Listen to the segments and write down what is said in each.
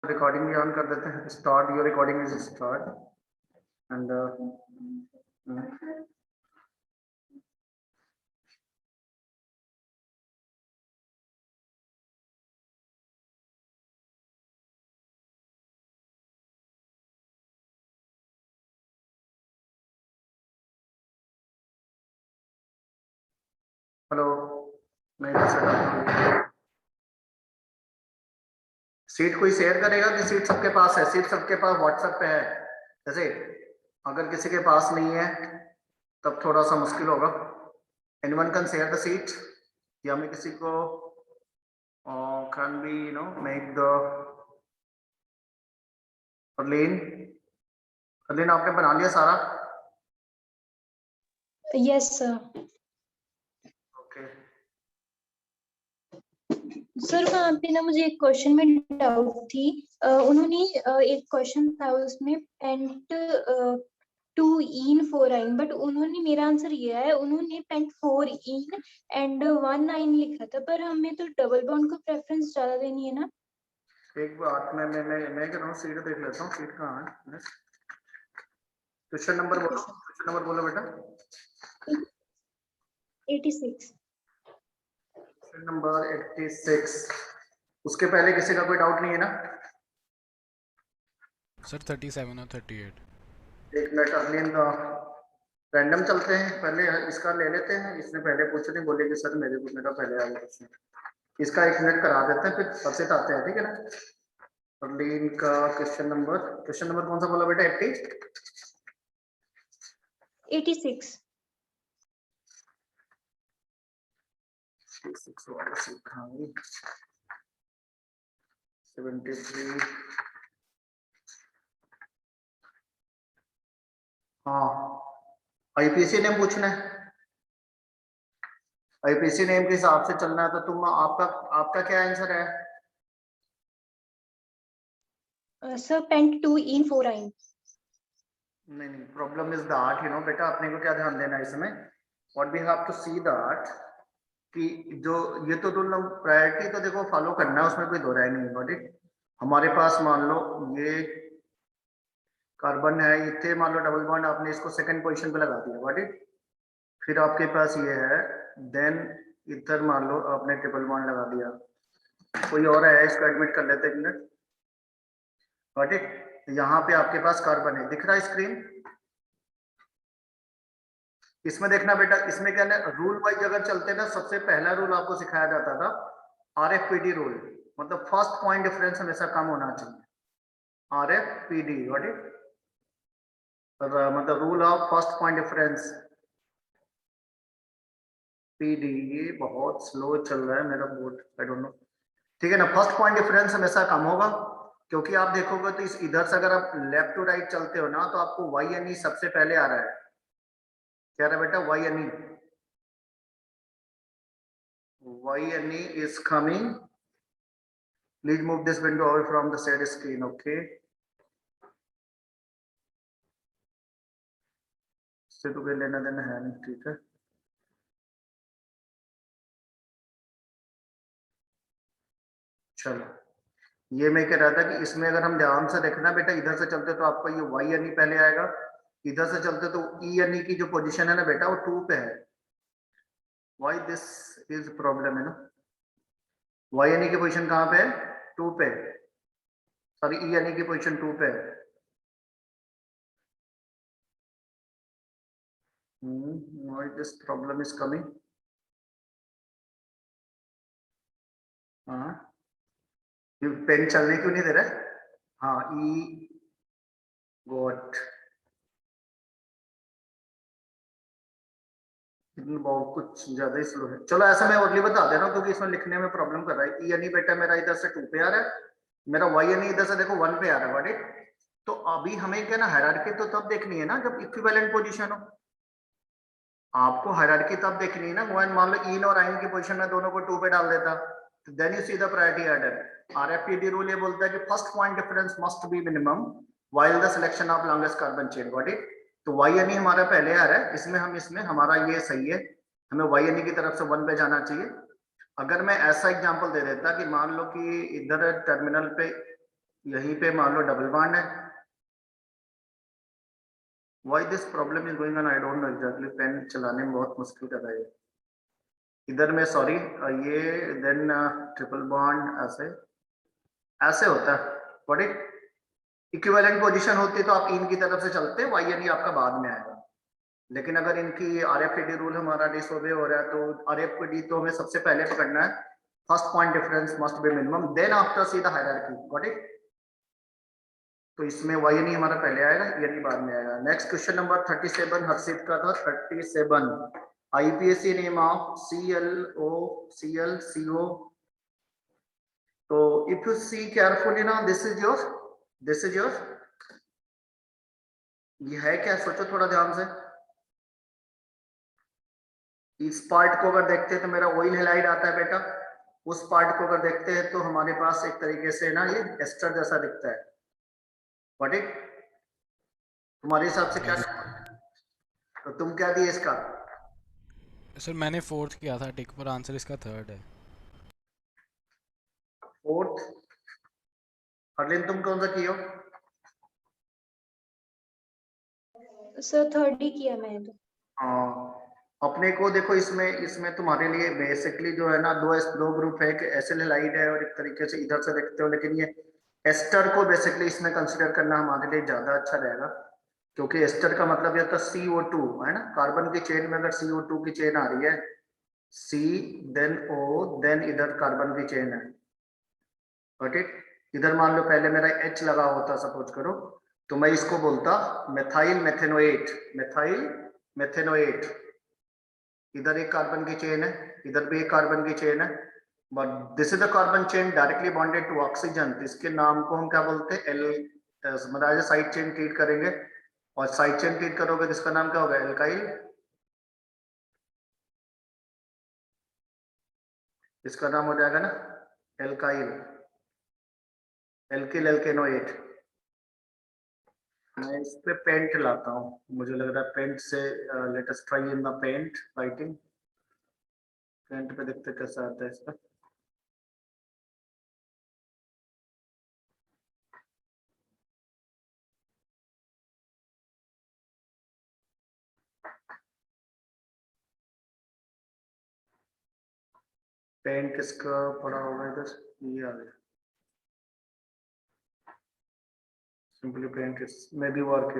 Recording भी on कर देते हैं। Start your recording is start and hello, मैं इधर से सीट कोई शेयर करेगा कि सीट सबके पास है? सीट सबके पास व्हाट्सएप पे है। जैसे अगर किसी के पास नहीं है तब थोड़ा सा मुश्किल होगा। Anyone can share the seat, या मैं किसी को can be make the Arlene. Arlene आपने बना लिया सारा? Yes sir. ओके सर वहाँ पे ना मुझे एक क्वेश्चन में डाउट थी। उन्होंने एक क्वेश्चन था उसमें पेंट 2 इन 4 आइन, बट उन्होंने मेरा आंसर ये है, उन्होंने पेंट 4 इन एंड 1 आइन लिखा था, पर हमें तो डबल बॉन्ड को प्रेफरेंस ज्यादा देनी है ना। एक बात मैं कह रहा हूँ, सीट देख लेता हूँ, सीट कहाँ है। क्वेश्चन नंबर बोलो, क्वेश्चन नंबर बोलो बेटा। 86 नंबर 86। उसके पहले किसी का कोई डाउट नहीं है ना? सर 37 और 38। एक मिनट, अर्लीन रैंडम चलते हैं, पहले इसका ले लेते हैं। इसने पहले पूछे थे, बोले कि सर मेरा पहले आ गया। इसका एक मिनट करा देते हैं, फिर सबसे आते हैं, ठीक है ना। अर्लीन का क्वेश्चन नंबर कौन सा बोला बेटा? 86 73। हाँ, आईपीसी नेम पूछना है। आईपीसी नेम के हिसाब से चलना है, तो तुम आपका क्या आंसर है? सर पेंट 2 इन 4 आइन। नहीं, प्रॉब्लम इज दैट बेटा, अपने को क्या ध्यान देना है इसमें? What we have to see that कि जो ये तो रूल प्रायोरिटी तो देखो फॉलो करना है, उसमें कोई दो राय नहीं है। हमारे पास मान लो ये कार्बन है, इतने मान लो डबल बॉन्ड, आपने इसको सेकंड पोजीशन पे लगा दिया। व्हाट इट, फिर आपके पास ये है, देन इधर मान लो आपने ट्रिपल बॉन्ड लगा दिया। कोई और है, इसको एडमिट कर लेते हैं एक मिनट। व्हाट इट, यहाँ पे आपके पास कार्बन है, दिख रहा है स्क्रीन? इसमें देखना बेटा, इसमें क्या है, रूल वाइज अगर चलते ना, सबसे पहला रूल आपको सिखाया जाता था RFPD रूल, मतलब फर्स्ट पॉइंट डिफरेंस हमेशा कम होना चाहिए। RFPD व्हाट इट, मतलब rule of first point difference, PD। ये बहुत स्लो चल रहा है मेरा बोर्ड, आई डोंट नो, ठीक है ना। फर्स्ट पॉइंट डिफरेंस हमेशा कम होगा, क्योंकि आप देखोगे तो इस इधर से अगर आप लेफ्ट टू राइट चलते हो ना, तो आपको YNE सबसे पहले आ रहा है। क्या रहा है बेटा? YNE is coming. Please move this window away from the share screen, okay? इससे तो कोई लेना देना है नहीं, ठीक है। चलो, ये मैं कह रहा था कि इसमें अगर हम ध्यान से देखना बेटा, इधर से चलते तो आपको ये YNE पहले आएगा, इधर से चलते तो ENE की जो पोजीशन है ना बेटा, वो 2 पे है। Why this is problem है ना? YNE की पोजीशन कहाँ पे है? 2 पे। सॉरी, ENE की पोजीशन 2 पे है। Why this problem is coming? हाँ, ये पेन चलने क्यों नहीं दे रहा है? हाँ, ई गॉट बहुत कुछ ज्यादा ही स्लो है। चलो ऐसा मैं ओरली बता दे रहा हूँ, क्योंकि इसमें लिखने में प्रॉब्लम कर रहा है। ENE बेटा मेरा इधर से 2 पे आ रहा है, मेरा YNE इधर से देखो 1 पे आ रहा है। व्हाट इट, तो अभी हमें क्या ना, हायरार्की तो तब देखनी है ना जब इक्विवेलेंट पोजीशन हो। आपको हायरार्की तब देखनी है ना, मान लो इन और आइन की पोजीशन में दोनों को 2 पे डाल देता, तो then you see the priority order. RFPD rule ये बोलता है कि first point difference must be minimum while the selection of longest carbon chain. What it, तो YNE हमारा पहले आ रहा है, इसमें हमारा ये सही है, हमें YNE की तरफ से 1 पे जाना चाहिए। अगर मैं ऐसा एग्जांपल दे देता कि मान लो कि इधर टर्मिनल पे यहीं पे मान लो डबल बॉन्ड है। Why this problem is going on, I don't know exactly, pen चलाने में बहुत मुश्किल कर रहा है इधर में, सॉरी। ये देन ट्रिपल बॉन्ड ऐसे ऐसे होता है। व्हाट इट इक्विवेलेंट पोजीशन होती है तो आप इन की तरफ से चलते हैं, वाई एन ई आपका बाद में आएगा। लेकिन अगर इनकी आरएफईडी रूल हमारा डिसओबे हो रहा है तो आरएफईडी तो हमें सबसे पहले पकड़ना है। First point difference must be minimum, then after see the hierarchy. Got it. तो इसमें वाई एन ई हमारा पहले आएगा, एन ई बाद में आएगा। नेक्स्ट क्वेश्चन नंबर 37 हर्षित का था। 37 आईपीएससी नेम ऑफ ClO तो इफ यू सी केयरफुली ना, दिस इज योर ये है क्या, सोचो थोड़ा ध्यान से। इस पार्ट को अगर देखते हैं तो मेरा ऑयल हेलाइड आता है बेटा, उस पार्ट को अगर देखते हैं तो हमारे पास एक तरीके से ना ये एस्टर जैसा दिखता है। व्हाट इट तुम्हारे हिसाब से क्या, तो तुम क्या दिए इसका? सर मैंने फोर्थ किया था टिक पर, आंसर इसका थर्ड है। फोर्थ। हरलिन तुम कौन सा किए हो? सर थर्ड ही किया मैंने तो। हाँ, अपने को देखो इसमें इसमें तुम्हारे लिए बेसिकली जो है ना, दो ग्रुप है, कि एसिल हेलाइड है और एक तरीके से इधर से देखते हो, लेकिन ये एस्टर को बेसिकली इसमें कंसिडर करना हमारे लिए ज्यादा अच्छा रहेगा, क्योंकि एस्टर का मतलब यह था CO2 है ना। कार्बन की चेन में अगर CO2 की चेन आ रही है, C देन O देन इधर कार्बन की चेन है। Got it. इधर मान लो पहले मेरा H लगा होता सपोज करो, तो मैं इसको बोलता मेथाइल मेथेनोएट, मेथाइल मेथेनोएट। इधर एक कार्बन की चेन है, इधर भी एक कार्बन की चेन है, but this is the carbon chain directly bonded to oxygen. इसके नाम को हम क्या बोलते हैं, एल, मतलब साइड चेन ट्रीट करेंगे। और साइड चेन ट्रीट करोगे तो इसका नाम क्या होगा, एल्काइल। इसका नाम हो जाएगा ना एल्काइल, एल्किल एल्केनोएट। मैं इस पे पेंट लाता हूँ, मुझे लग रहा है पेंट से let us try in the Paint writing. Paint पे देखते कैसा आता है इसका। पेंट किसका पड़ा होगा इधर, ये आ गया। Simply Paint is may be work,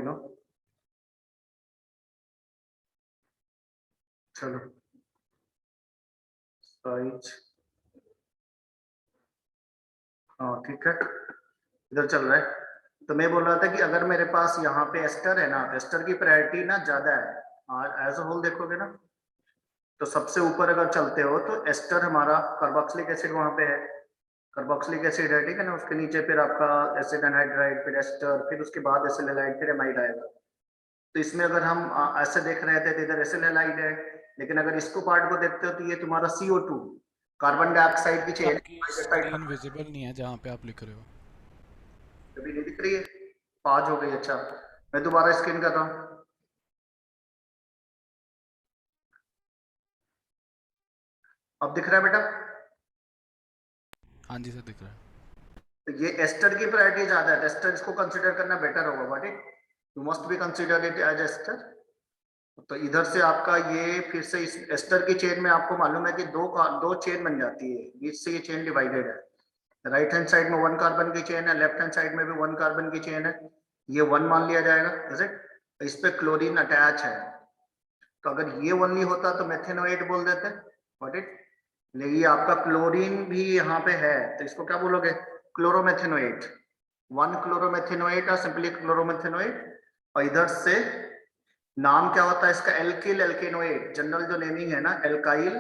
चलो साइज, हाँ ठीक है, इधर चल रहा है। तो मैं बोल रहा था कि अगर मेरे पास यहाँ पे एस्टर है ना, तो एस्टर की प्रायोरिटी ना ज्यादा है। और एज अ होल देखोगे ना, तो सबसे ऊपर अगर चलते हो तो एस्टर हमारा कार्बोक्सिलिक एसिड वहां पे है, कार्बोक्सिलिक एसिड है, ठीक है ना। उसके नीचे फिर आपका एसिड एनहाइड्राइड, फिर एस्टर, फिर उसके बाद एसिल हैलाइड, फिर एमाइड आएगा। तो इसमें अगर हम ऐसे देख रहे थे तो इधर एसिल हैलाइड है, लेकिन अगर इसको पार्ट को देखते हो तो ये तुम्हारा CO2 कार्बन डाइऑक्साइड की सर चेन, आपकी स्क्रीन विजिबल नहीं है जहाँ पे आप लिख रहे हो। कभी नहीं दिख रही है, पाज हो गई। अच्छा, मैं दोबारा स्क्रीन कर रहा हूँ। अब दिख रहा है बेटा? हाँ जी सर दिख रहा है। तो ये एस्टर की प्रायोरिटी ज्यादा है, एस्टर इसको कंसीडर करना बेटर होगा। What it you must be consider it as ester. तो इधर से आपका ये फिर से इस एस्टर की चेन में आपको मालूम है कि दो चेन बन जाती है, बीच से ये चेन डिवाइडेड है। राइट हैंड साइड में 1 कार्बन की चेन है, लेफ्ट हैंड साइड में भी 1 कार्बन की चेन है, ये 1 मान लिया जाएगा। Is it. इस पे क्लोरीन अटैच है, तो अगर ये ओनली होता तो मेथेनोएट बोल देते। व्हाट इट, लेकिन ये आपका क्लोरीन भी यहाँ पे है, तो इसको क्या बोलोगे, क्लोरोमेथेनोएट। 1 क्लोरोमेथेनोएट और सिंपली क्लोरोमेथेनोएट। और इधर से नाम क्या होता है इसका, एल्किल एल्केनोएट। जनरल जो नेमिंग है ना, alkyl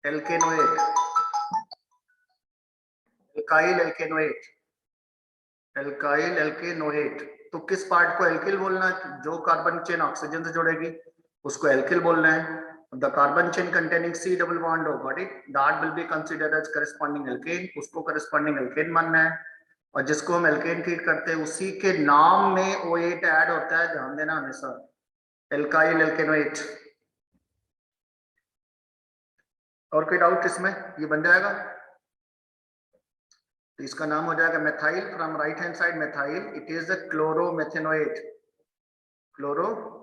alkanoate, alkyl alkanoate, alkyl alkanoate. तो किस पार्ट को एल्किल बोलना है, जो कार्बन चेन ऑक्सीजन से जुड़ेगी उसको एल्किल बोलना है। The carbon chain containing C double bond हो, got it, that will be considered as corresponding alkene, उसको करस्पॉन्डिंग एल्केन मानना है। और जिसको हम एल्केन ट्रीट करते हैं उसी के नाम में O8 ऐड होता है, ध्यान देना हमेशा, एल्काइल एल्केनोएट। और कोई डाउट इसमें, ये बन जाएगा? तो इसका नाम हो जाएगा methyl, from right hand side methyl, it is the chloromethanoate, chloromethanoate,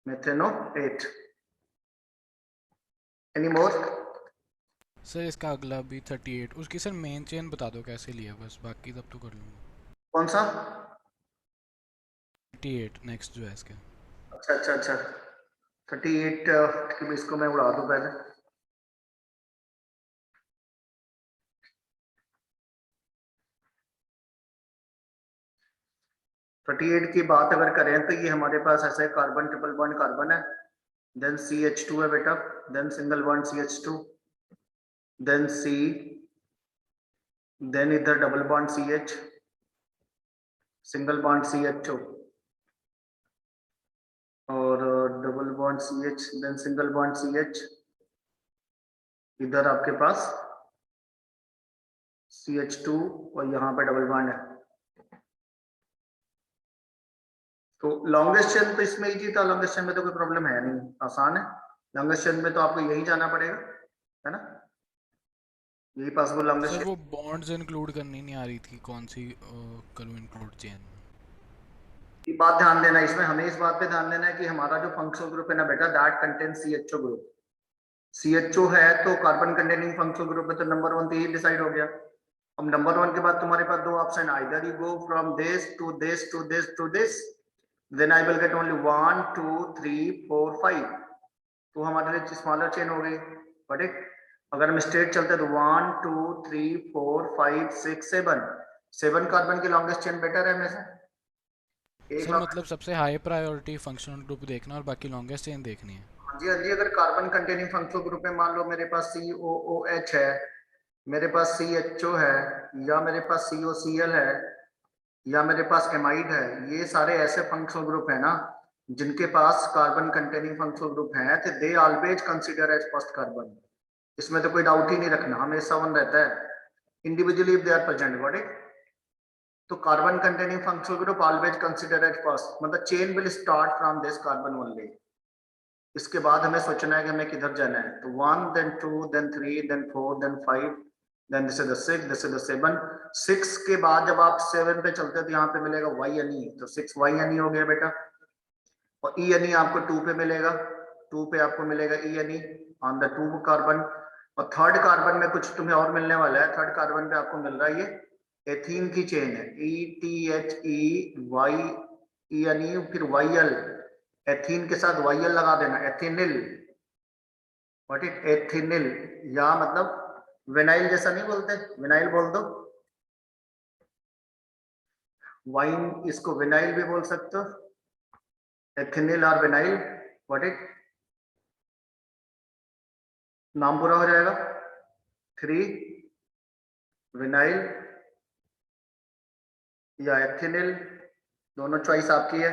methanoate. Any more? Sir इसका अगला भी 38, उसकी सर मेन चेन बता दो कैसे लिया, बस बाकी तब तो कर लूँगा। कौन सा? 38 नेक्स्ट जो है इसके। अच्छा अच्छा अच्छा, 38 की इसको मैं उड़ा दूं पहले। थर्टी एट की बात अगर करें तो ये हमारे पास ऐसे कार्बन, ट्रिपल बॉन्ड कार्बन है, देन CH2 है बेटा, then single bond CH2, then C, then इधर double bond CH, single bond CH2 और double bond CH, then single bond CH, इधर आपके पास CH2 और यहाँ पे डबल बॉन्ड है। तो लॉन्गेस्ट चेन तो इसमें इजी था, लॉन्गेस्ट चेन में तो कोई प्रॉब्लम है नहीं, आसान है। लॉन्गेस्ट चेन में तो आपको यही जाना पड़ेगा, है ना, यही पॉसिबल लॉन्गेस्ट सर चेन। वो बॉन्ड्स इंक्लूड करनी नहीं आ रही थी, कौन सी करूँ इंक्लूड चेन? की बात ध्यान देना इसमें, हमें इस बात पे ध्यान देना है कि हमारा जो फंक्शनल ग्रुप है ना बेटा, that contain CHO group. CHO है तो कार्बन कंटेनिंग फंक्शनल ग्रुप है, तो नंबर 1 तो ये डिसाइड हो गया। अब नंबर 1 के बाद तुम्हारे पास दो option, either you go from this to this to this to this, then I will get only 1 2 3 4 5, तो हमारे लिए स्मॉलर चेन हो गई। बट अगर हम स्ट्रेट चलते तो 1 2 3 4 5 6 7 कार्बन की लॉन्गेस्ट चेन बेटर है हमेशा। सर मतलब सबसे हाई प्रायोरिटी फंक्शनल ग्रुप देखना और बाकी लॉन्गेस्ट चेन देखनी है। हाँ जी, अगर कार्बन कंटेनिंग फंक्शनल ग्रुप में मान लो मेरे पास COOH है, मेरे पास CHO है, या मेरे पास COCl है, या मेरे पास एमाइड है, ये सारे ऐसे फंक्शनल ग्रुप है ना जिनके पास कार्बन कंटेनिंग फंक्शनल ग्रुप है, तो they always consider as first carbon. इसमें तो कोई डाउट ही नहीं रखना, हमेशा वन रहता है individually if they are present. Got it? तो carbon containing functional group always consider as first, मतलब chain will start from this carbon only. इसके बाद हमें सोचना है कि हमें किधर जाना है, तो 1 then 2 then 3 then 4 then 5 then this is the 6, this is the 7। 6 के बाद जब आप 7 पे चलते हो तो यहाँ पे मिलेगा YNE, तो 6 YNE हो गया बेटा। और ENE आपको 2 पे मिलेगा, 2 पे आपको मिलेगा ENE ऑन द 2 कार्बन। और थर्ड कार्बन में कुछ तुम्हें और मिलने वाला है, थर्ड कार्बन पे आपको मिल रहा है ये एथीन की चेन है, ETHEYENE फिर YL, एथीन के साथ YL लगा देना, एथिनिल। What is एथिनिल? या मतलब विनाइल जैसा नहीं बोलते, विनाइल बोल दो। वाइन, इसको विनाइल भी बोल सकते हो, एथिनिल और विनाइल। व्हाट इज नाम पूरा हो जाएगा, 3 विनाइल या एथिनिल, दोनों चॉइस आपकी है।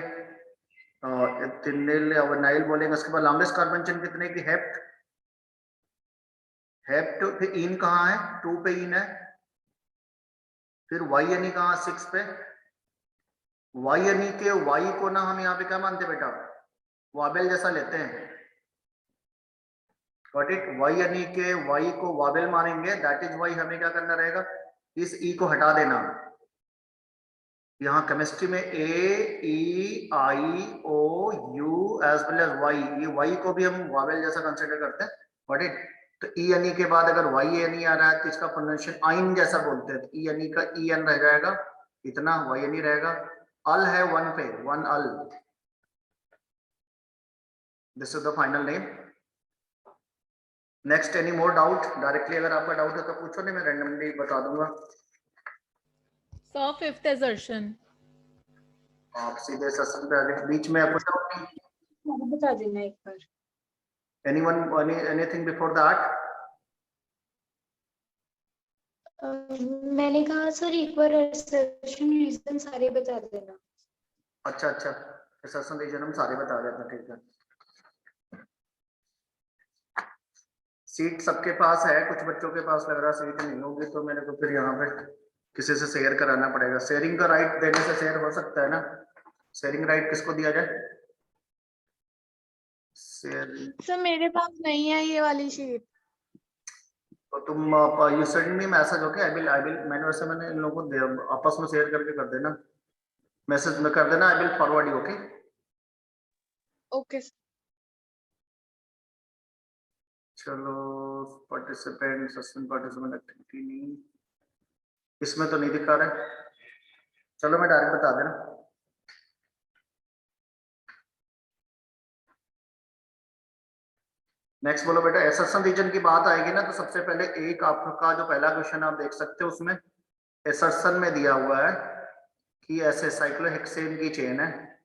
एथिनिल या विनाइल बोलेंगे। उसके बाद लॉन्गेस्ट कार्बन चेन कितने की? Hept, hept. फिर इन कहाँ है? 2 पे इन है। फिर YNE कहाँ? 6 पे। YNE के Y को ना हम यहाँ पे क्या मानते बेटा? वाबेल जैसा लेते हैं। Got it? YNE के Y को वाबेल मानेंगे, दैट इज वाई हमें क्या करना रहेगा, इस E को हटा देना। यहाँ केमिस्ट्री में AEIOU as well as Y, ये Y को भी हम वाबेल जैसा कंसिडर करते हैं। Got it? तो ENE के बाद अगर YNE आ रहा है तो इसका प्रोनाउंसिएशन आइन जैसा बोलते हैं, तो ENE का EN रह जाएगा, इतना YNE रहेगा। अल है 1 पे, 1 al, this is the final name. Next, any more doubt? Directly अगर आपका डाउट है तो पूछो, नहीं मैं रैंडमली बता दूंगा। So fifth assertion. आप सीधे सेशन पे आ गए, बीच में कुछ डाउट नहीं? बता देना एक बार। Anyone, anything before that? मैंने कहा सर एक बार assertion रीजन सारे बता देना। अच्छा अच्छा, सेशन रीजन हम सारे बता देते हैं, ठीक है। सीट सबके पास है, कुछ बच्चों के पास लग रहा है सीट नहीं होगी, तो मेरे को फिर यहाँ पे किसी से शेयर कराना पड़ेगा। शेयरिंग का राइट देने से शेयर हो सकता है ना? शेयरिंग राइट किसको दिया जाए? शेयरिंग सर मेरे पास नहीं है ये वाली शीट। तो तुम you send me message, okay? I will मैंने इन लोगों को आपस में शेयर करके कर देना, मैसेज में कर देना, I will forward you, okay? Okay चलो पार्टिसिपेंट सस्पेंड पार्टिसिपेंट एक्टिविटी नहीं, इसमें तो नहीं दिखा रहा है। चलो मैं डायरेक्ट बता देना। नेक्स्ट बोलो बेटा, एसर्शन रीजन की बात आएगी ना, तो सबसे पहले एक आपका जो पहला क्वेश्चन आप देख सकते हो, उसमें एसर्शन में दिया हुआ है कि ऐसे साइक्लोहेक्सेन की चेन है,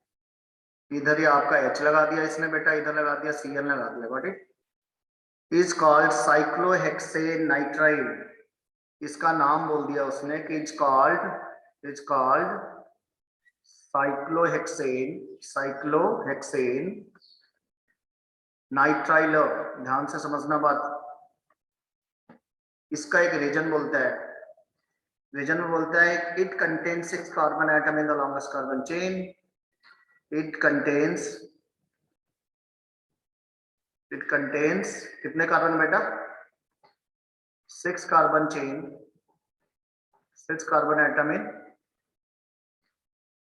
इधर ही आपका H लगा दिया इसने बेटा, इधर लगा दिया Cl लगा दिया, got it? Is called cyclohexane nitrile, इसका नाम बोल दिया उसने कि इज कॉल्ड साइक्लोहेक्सेन नाइट्राइल। ध्यान से समझना बात, इसका एक रीजन बोलता है, रीजन में बोलता है it contains 6 carbon atom in the longest carbon chain, it contains कितने कार्बन बेटा? 6 carbon chain, 6 carbon atom in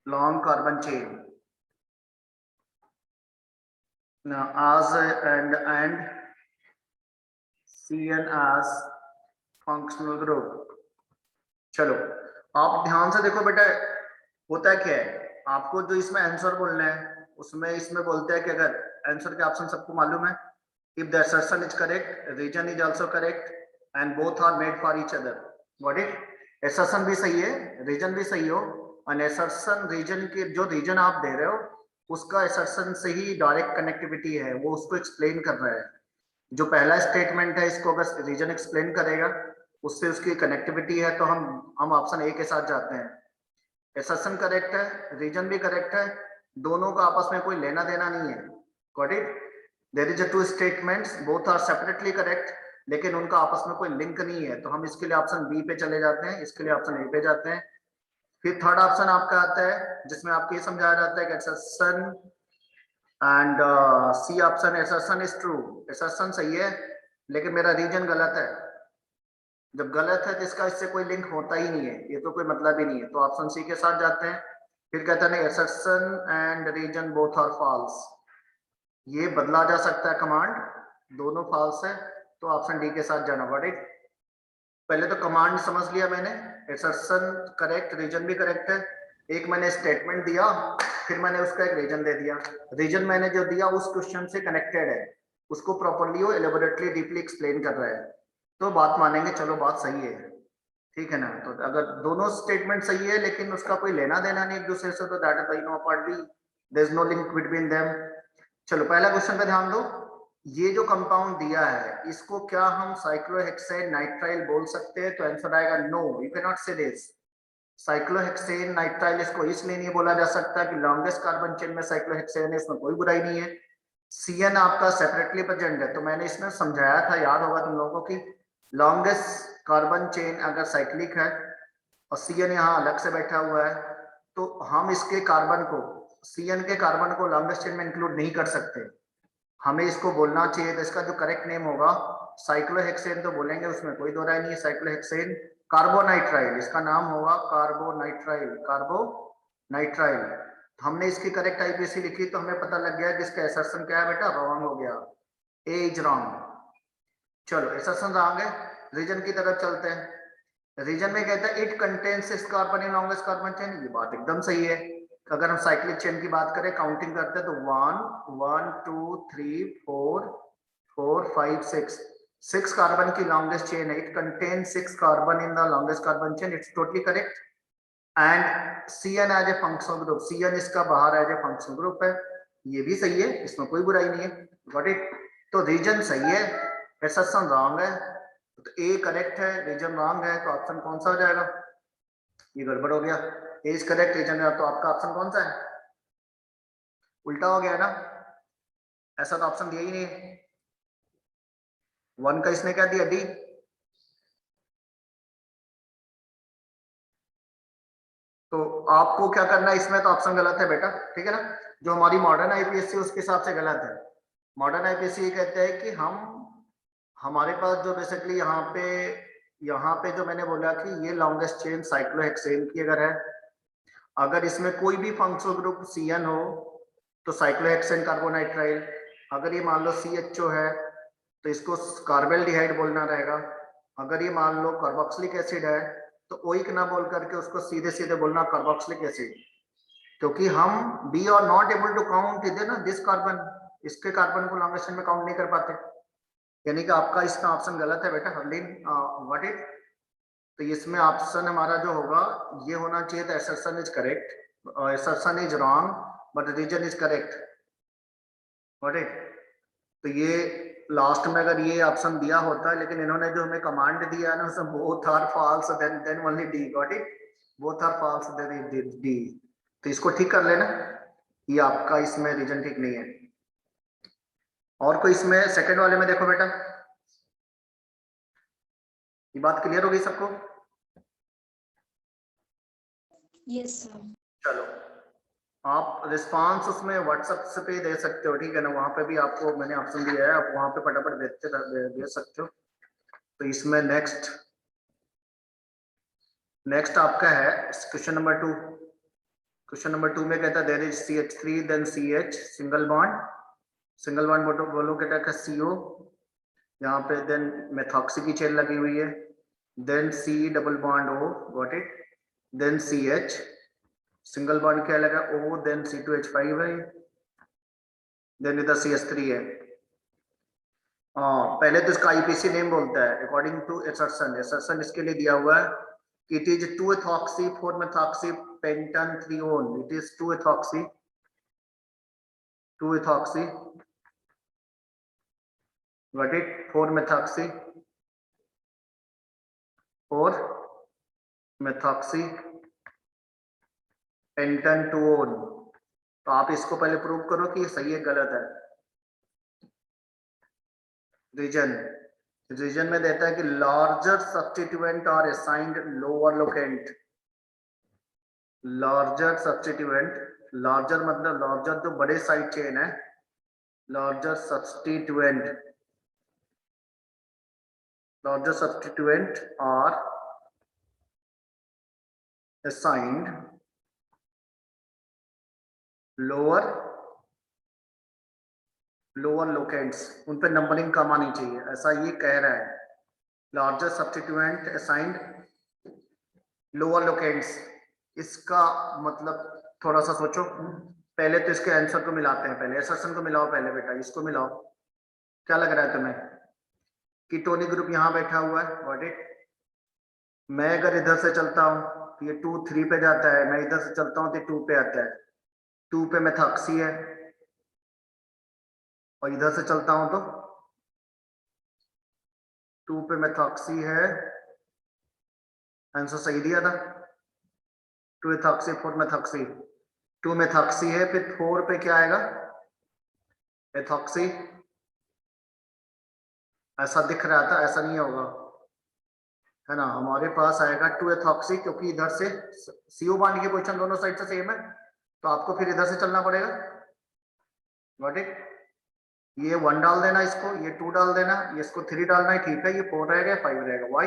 long carbon chain. Now as and Cn as functional group। चलो आप ध्यान से देखो बेटा, होता क्या है, आपको जो इसमें आंसर बोलना है उसमें इसमें बोलते हैं कि अगर आंसर के ऑप्शन सबको मालूम है, if the assertion is correct, region is also correct and both are made for each other, got it? assertion भी सही है, region भी सही हो, और assertion region के जो region आप दे रहे हो उसका assertion से ही डायरेक्ट कनेक्टिविटी है, वो उसको एक्सप्लेन कर रहा है। जो पहला स्टेटमेंट है इसको अगर रीजन एक्सप्लेन करेगा उससे उसकी कनेक्टिविटी है, तो हम ऑप्शन ए के साथ जाते हैं। assertion करेक्ट है, रीजन भी करेक्ट है, दोनों का आपस में कोई लेना देना नहीं है, got it? There is a 2 statements, both are separately correct, लेकिन उनका आपस में कोई लिंक नहीं है, तो हम इसके लिए ऑप्शन बी पे चले जाते हैं, इसके लिए ऑप्शन ए पे जाते हैं। फिर थर्ड ऑप्शन आपका आता है जिसमें आपको ये समझाया जाता है कि assertion and C option assertion is true, assertion सही है लेकिन मेरा रीजन गलत है। जब गलत है तो इसका इससे कोई लिंक होता ही नहीं है, ये तो कोई मतलब ही नहीं है, तो ऑप्शन सी के साथ जाते हैं। फिर कहता है assertion and reason both are false, ये बदला जा सकता है कमांड, दोनों फॉल्स है, तो ऑप्शन डी के साथ जाना, गॉट इट? पहले तो कमांड समझ लिया मैंने, assertion करेक्ट, रीजन भी करेक्ट है, एक मैंने स्टेटमेंट दिया, फिर मैंने उसका एक रीजन दे दिया, रीजन मैंने जो दिया उस क्वेश्चन से कनेक्टेड है, उसको प्रॉपर्ली वो एलेबोरेटली डीपली एक्सप्लेन कर रहा है, तो बात मानेंगे, चलो बात सही है, ठीक है ना? तो अगर दोनों स्टेटमेंट सही है लेकिन उसका कोई लेना देना नहीं एक दूसरे से, तो that is by no part B, there is no link between them. चलो पहला क्वेश्चन पे ध्यान दो, ये जो कंपाउंड दिया है इसको क्या हम साइक्लोहेक्सेन नाइट्राइल बोल सकते हैं? तो आंसर आएगा नो, यू कैन नॉट से दिस। साइक्लोहेक्सेन नाइट्राइल इसको इसलिए नहीं बोला जा सकता कि लॉन्गेस्ट कार्बन चेन में साइक्लोहेक्सेन है, इसमें कोई बुराई नहीं है। Cn आपका सेपरेटली प्रेजेंट है, तो मैंने इसमें समझाया था, याद होगा तुम लोगों को, कि लॉन्गेस्ट कार्बन चेन अगर साइक्लिक है और Cn यहाँ अलग से बैठा हुआ है, तो हम इसके कार्बन को, Cn के कार्बन को लॉन्गेस्ट चेन में इंक्लूड नहीं कर सकते, हमें इसको बोलना चाहिए। तो इसका जो करेक्ट नेम होगा साइक्लोहेक्सेन तो बोलेंगे, उसमें कोई दो राय नहीं है, साइक्लोहेक्सेन कार्बोनाइट्राइल, इसका नाम होगा कार्बोनाइट्राइल। हमने इसकी करेक्ट आईपीसी लिखी तो हमें पता लग गया कि इसका assertion क्या है बेटा, रॉन्ग हो गया, ए इज रॉन्ग। चलो assertion रॉन्ग है, रीजन की तरफ चलते हैं। रीजन में कहता है it contains 6 carbon in longest carbon chain, ये बात एकदम सही है। अगर हम साइक्लिक चेन की बात करें, काउंटिंग करते हैं तो 1 2 3 4 5 6 कार्बन की लॉन्गेस्ट चेन है, it contains 6 carbon in the longest carbon chain, it's totally correct. And Cn as a functional group, Cn इसका बाहर एज ए फंक्शनल ग्रुप है, ये भी सही है, इसमें कोई बुराई नहीं है, गॉट इट? तो रीजन सही है, assertion रॉन्ग है, तो ए करेक्ट है, रीजन रॉन्ग है, तो ऑप्शन कौन सा हो जाएगा? ये गड़बड़ हो गया, ए इज करेक्ट, रीजन है, तो आपका ऑप्शन कौन सा है? उल्टा हो गया ना, ऐसा तो ऑप्शन दिया ही नहीं है। 1 का इसने क्या दिया, डी। तो आपको क्या करना है इसमें, तो ऑप्शन गलत है बेटा, ठीक है ना? जो हमारी मॉडर्न आईपीएससी उसके हिसाब से गलत है। मॉडर्न आईपीएससी ये कहते हैं कि हमारे पास जो बेसिकली यहाँ पे जो मैंने बोला कि ये लॉन्गेस्ट चेन साइक्लोहेक्सेन की अगर है, अगर इसमें कोई भी फंक्शनल ग्रुप CN हो तो साइक्लोहेक्सेन कार्बोनाइट्राइल, अगर ये मान लो CHO है तो इसको कार्बेल्डिहाइड बोलना रहेगा, अगर ये मान लो कार्बोक्सिलिक एसिड है तो ओइक ना बोल करके उसको सीधे सीधे बोलना कार्बोक्सिलिक एसिड, क्योंकि हम we are not able to count इधर ना दिस कार्बन, इसके कार्बन को लॉन्ग चेन में काउंट नहीं कर पाते, यानी कि आपका इसका ऑप्शन गलत है बेटा हरलीन, व्हाट इट। तो इसमें ऑप्शन हमारा जो होगा ये होना चाहिए था assertion is correct, assertion is wrong but reason is correct, what it. तो ये लास्ट में अगर ये ऑप्शन दिया होता, लेकिन इन्होंने जो हमें कमांड दिया है ना उसमें both are false then only D, got it, both are false then D. तो इसको ठीक कर लेना, ये आपका इसमें रीजन ठीक नहीं है। और कोई इसमें सेकंड वाले में देखो बेटा, ये बात क्लियर हो गई सबको? Yes sir. चलो आप रिस्पांस उसमें व्हाट्सएप पे दे सकते हो, ठीक है ना, वहां पे भी आपको मैंने ऑप्शन दिया है, आप वहां पे फटाफट दे सकते हो। तो इसमें नेक्स्ट आपका है क्वेश्चन नंबर 2। क्वेश्चन नंबर 2 में कहता है there is CH3 then CH single bond बोलो कहता है CO, यहाँ पे देन मेथॉक्सी की चेन लगी हुई है, then C double bond O, got it, then CH single bond क्या लगा O, देन C2H5 है, देन इधर CH3 है। पहले तो इसका IPC नेम बोलता है अकॉर्डिंग टू एसर्शन इसके लिए दिया हुआ है it is 2-ethoxy 4-methoxy pentan 3-one, it is 2-ethoxy what it 4-methoxy pentan 2-one। तो आप इसको पहले प्रूव करो कि ये सही है गलत है। रीजन में देता है कि larger substituent are assigned lower locant. Larger substituent, larger मतलब लार्जर जो बड़े साइड चेन है, larger substituent are assigned lower locants, उन पे नंबरिंग कम आनी चाहिए, ऐसा ये कह रहा है। Larger substituent assigned lower locants, इसका मतलब थोड़ा सा सोचो, पहले तो इसके आंसर को मिलाते हैं, पहले असर्शन को मिलाओ, पहले बेटा इसको मिलाओ। क्या लग रहा है तुम्हें? कीटोनिक ग्रुप यहाँ बैठा हुआ है, गॉट इट। मैं अगर इधर से चलता हूँ तो ये 2-3 पे जाता है, मैं इधर से चलता हूँ तो 2 पे आता है, 2 पे मेथॉक्सी है, और इधर से चलता हूं तो 2 पे मेथॉक्सी है, आंसर सही दिया था, 2-ethoxy 4-methoxy, 2 मेथॉक्सी है, फिर 4 पे क्या आएगा एथॉक्सी, ऐसा दिख रहा था, ऐसा नहीं होगा है ना, हमारे पास आएगा 2-ethoxy, क्योंकि इधर से CO बॉन्ड की पोजीशन दोनों साइड से सेम है, तो आपको फिर इधर से चलना पड़ेगा, गॉट इट। ये 1 डाल देना, इसको ये 2 डाल देना, ये इसको 3 डालना है, ठीक है, ये 4 रहेगा 5 रहेगा, वाई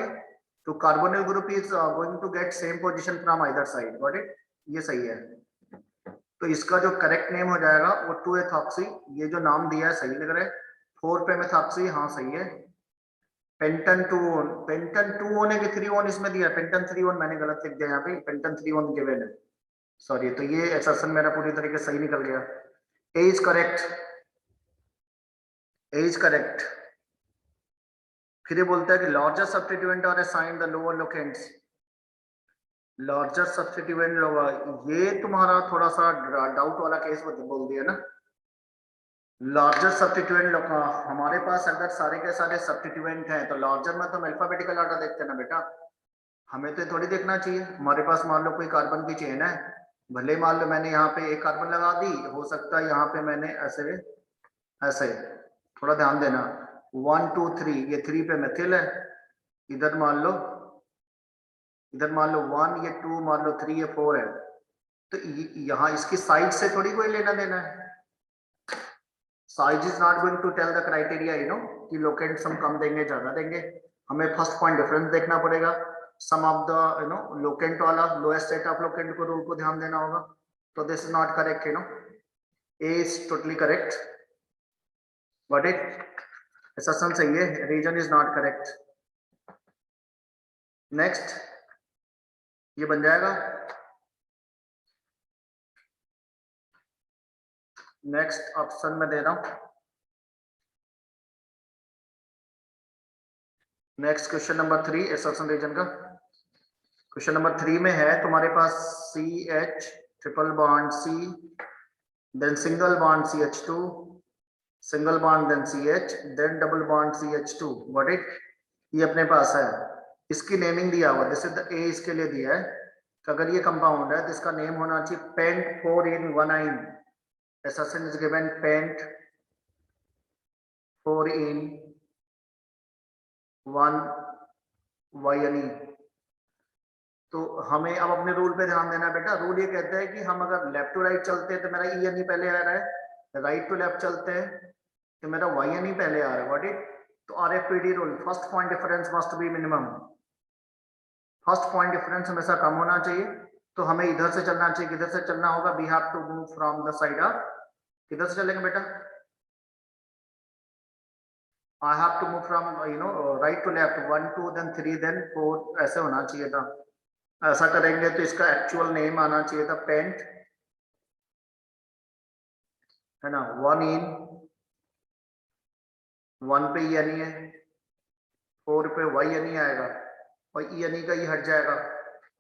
तो carbonyl group is going to get same position from either side, got it, ये सही है। तो इसका जो करेक्ट नेम हो जाएगा वो 2-ethoxy, ये जो नाम दिया है सही लग रहा है, 4 पे मेथॉक्सी, हाँ सही है, पेंटन 2-one है कि 3-one इसमें दिया है, पेंटन 3-one मैंने गलत लिख दिया यहाँ पे, पेंटन 3-one गिवन है, सॉरी। तो ये असर्शन मेरा पूरी तरीके से सही निकल गया, ए इज करेक्ट। फिर ये बोलता है कि larger substituent are assigned the lower locants, larger substituent होगा, ये तुम्हारा थोड़ा सा डाउट वाला केस बोल दिया ना। लार्जर सब्स्टिट्यूएंट हमारे पास अगर सारे के सारे सब्स्टिट्यूएंट हैं तो लार्जर में तो हम अल्फाबेटिकल ऑर्डर देखते हैं ना बेटा, हमें तो थोड़ी देखना चाहिए। हमारे पास मान लो कोई कार्बन की चेन है, भले मान लो मैंने यहाँ पे एक कार्बन लगा दी, हो सकता है यहाँ पे मैंने ऐसे थोड़ा ध्यान देना, 1 2 3, ये 3 पे मेथिल है, इधर मान लो 1, ये 2, मान लो 3, ये 4 है, तो यहाँ इसकी साइज से थोड़ी कोई लेना देना है, size is not going to tell the criteria, you know. कि लोकेंट्स हम कम देंगे ज्यादा देंगे, हमें फर्स्ट पॉइंट डिफरेंस देखना पड़ेगा, सम ऑफ द लोकेंट वाला लोएस्ट सेट ऑफ लोकेंट को रूल को ध्यान देना होगा। तो this is not correct, A is totally correct, but it assumption सही है, reason is not correct. Next ये बन जाएगा, नेक्स्ट ऑप्शन में दे रहा हूं, next question number 3 assumption reason का। क्वेश्चन नंबर 3 में है तुम्हारे पास CH triple bond C, then single bond CH2, single bond then CH, then double bond CH2, what it, ये अपने पास है। इसकी नेमिंग दिया हुआ, दिस इज द A इसके लिए दिया है कि अगर ये कंपाउंड है तो इसका नेम होना चाहिए pent 4-in-1-ine, assertion is given pent 4-in-1-ine। तो हमें अब अपने रूल पे ध्यान देना है बेटा। रूल ये कहता है कि हम अगर लेफ्ट टू राइट चलते हैं तो मेरा E पहले आ रहा है, राइट टू लेफ्ट चलते हैं तो मेरा Y पहले आ रहा है, व्हाट इट। तो RFPD rule, first point difference must be minimum, first point difference हमेशा कम होना चाहिए। तो हमें इधर से चलना चाहिए, किधर से चलना होगा, we have to move from the side of, किधर से चलेंगे बेटा, I have to move from right to left, 1 2 then 3 then 4, ऐसे होना चाहिए था। ऐसा करेंगे तो इसका एक्चुअल नेम आना चाहिए था पेंट, है ना, 1 पे E है, 4 पे Y आएगा और E का ये हट जाएगा,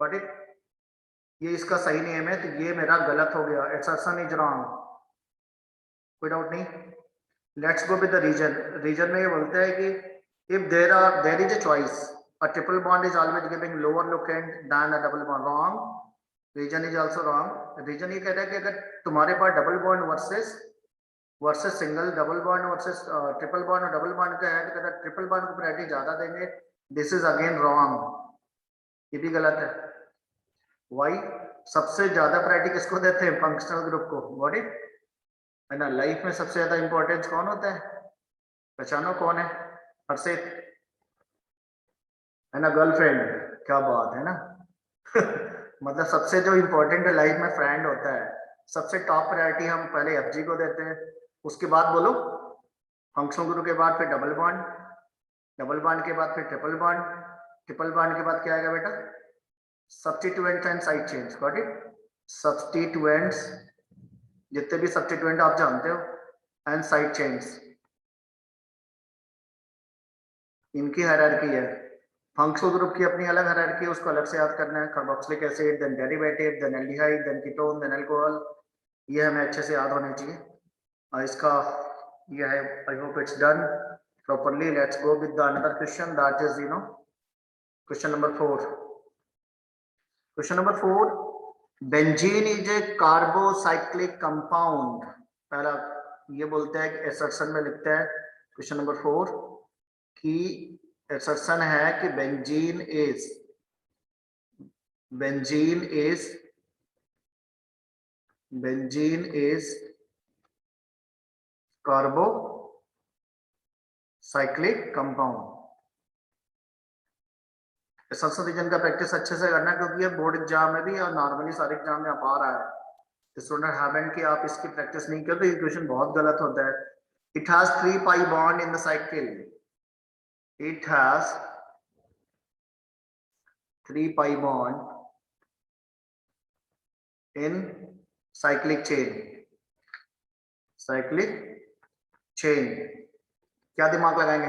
बट ये इसका सही नेम है, तो ये मेरा गलत हो गया, assertion इज रॉन्ग, कोई डाउट नहीं। Let's go with the reason. Reason में ये बोलते हैं कि if there is a choice, a triple bond is always giving lower locant than a double bond, wrong, reason is also wrong. Reason ये कहता है कि अगर तुम्हारे पास double bond versus single, double bond versus triple bond और double bond का है, तो कहता है ट्रिपल बॉन्ड को प्रायोरिटी ज्यादा देंगे, दिस इज अगेन रॉन्ग, ये भी गलत है। वाई, सबसे ज्यादा प्रायोरिटी किसको देते हैं, फंक्शनल ग्रुप को, बॉडी है ना। लाइफ में सबसे ज्यादा इंपॉर्टेंस कौन होता है, पहचानो कौन है, हर्षित, है ना, गर्लफ्रेंड, क्या बात है ना मतलब सबसे जो इम्पोर्टेंट लाइफ में फ्रेंड होता है, सबसे टॉप प्रायोरिटी हम पहले FG को देते हैं, उसके बाद बोलो फंक्शनल ग्रुप के बाद फिर डबल बॉन्ड, डबल बॉन्ड के बाद फिर ट्रिपल बॉन्ड, ट्रिपल बॉन्ड के बाद क्या आएगा बेटा, substituents and side change, got it, substituents, जितने भी सब्स्टिट्यूएंट आप जानते हो, एंड साइड चेंज, इनकी हायरार्की है। फंक्शनल ग्रुप की अपनी अलग हायरार्की है, उसको अलग से याद करना है, carboxylic acid, then derivative, then aldehyde, then ketone, then alcohol, ये हमें अच्छे से याद होने चाहिए। और इसका ये है, I hope it's done properly. Let's go with the another question, that is question number 4. Question number 4, benzene is a carbocyclic compound, पहला ये बोलते हैं कि assertion में लिखते हैं question number 4 कि assertion है कि benzene is carbocyclic compound। Assertion reason का प्रैक्टिस अच्छे से करना, क्योंकि ये बोर्ड एग्जाम में भी और नॉर्मली सारे एग्जाम में आप आ रहा है, तो स्टूडेंट हैवन कि आप इसकी प्रैक्टिस नहीं करते, ये क्वेश्चन बहुत गलत होता है। It has 3 pi bond in the cycle, it has 3 pi bond in cyclic chain, क्या दिमाग लगाएंगे,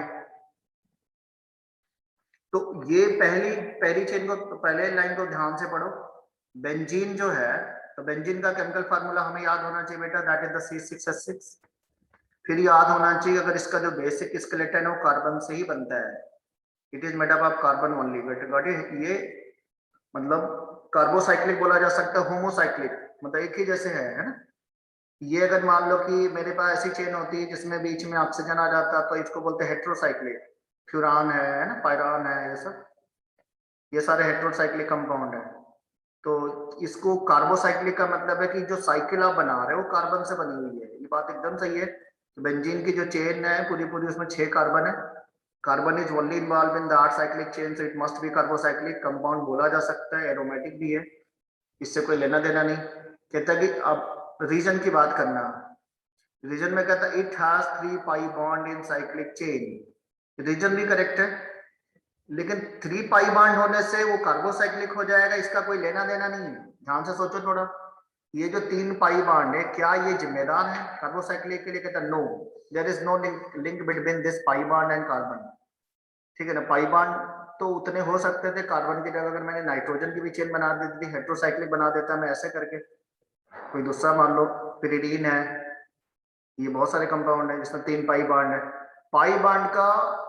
तो ये पहली चेन को, पहले लाइन को ध्यान से पढ़ो। बेंजीन जो है, तो बेंजीन का केमिकल फार्मूला हमें याद होना चाहिए बेटा, दैट इज द C6H6। फिर याद होना चाहिए अगर इसका जो बेसिक स्केलेटन है वो कार्बन से ही बनता है, it is made up of carbon only बेटा, ये मतलब कार्बोसाइक्लिक बोला जा सकता है, होमोसाइक्लिक मतलब एक ही जैसे है ना। ये अगर मान लो कि मेरे पास ऐसी चेन होती है जिसमें बीच में ऑक्सीजन आ जाता है, तो इसको बोलते हैं हेट्रोसाइक्लिक, फ्यूरान है ना, पायरान है, ये सब ये सारे हेट्रोसाइक्लिक कंपाउंड है। तो इसको कार्बोसाइक्लिक का मतलब है कि जो साइकिल आप बना रहे हो कार्बन से बनी हुई है, ये बात एकदम सही है। तो बेंजीन की जो चेन है पूरी पूरी उसमें 6 कार्बन है। Carbon is only involve in the are cyclic chain, so it must be carbocyclic compound बोला जा सकता है, एरोमेटिक भी है, इससे कोई लेना देना नहीं। कहता है कि अब रीजन की बात करना, रीजन में कहता है it has 3 pi bond in cyclic chain, reason भी करेक्ट है, लेकिन 3 पाई बॉन्ड होने से वो कार्बोसाइक्लिक हो जाएगा, इसका कोई लेना देना नहीं है। ध्यान से सोचो थोड़ा, ये जो 3 पाई बॉन्ड है क्या ये जिम्मेदार है कार्बोसाइक्लिक के लिए? कहता no, there is no link between this pi bond and carbon. ठीक है ना, पाई बॉन्ड तो उतने हो सकते थे, कार्बन की जगह अगर मैंने नाइट्रोजन की भी चेन बना देती थी, हेट्रोसाइक्लिक बना देता मैं ऐसे करके। कोई दूसरा मान लो पिरिडीन है, ये बहुत सारे कंपाउंड है जिसमें 3 पाई बॉन्ड है। पाई बॉन्ड का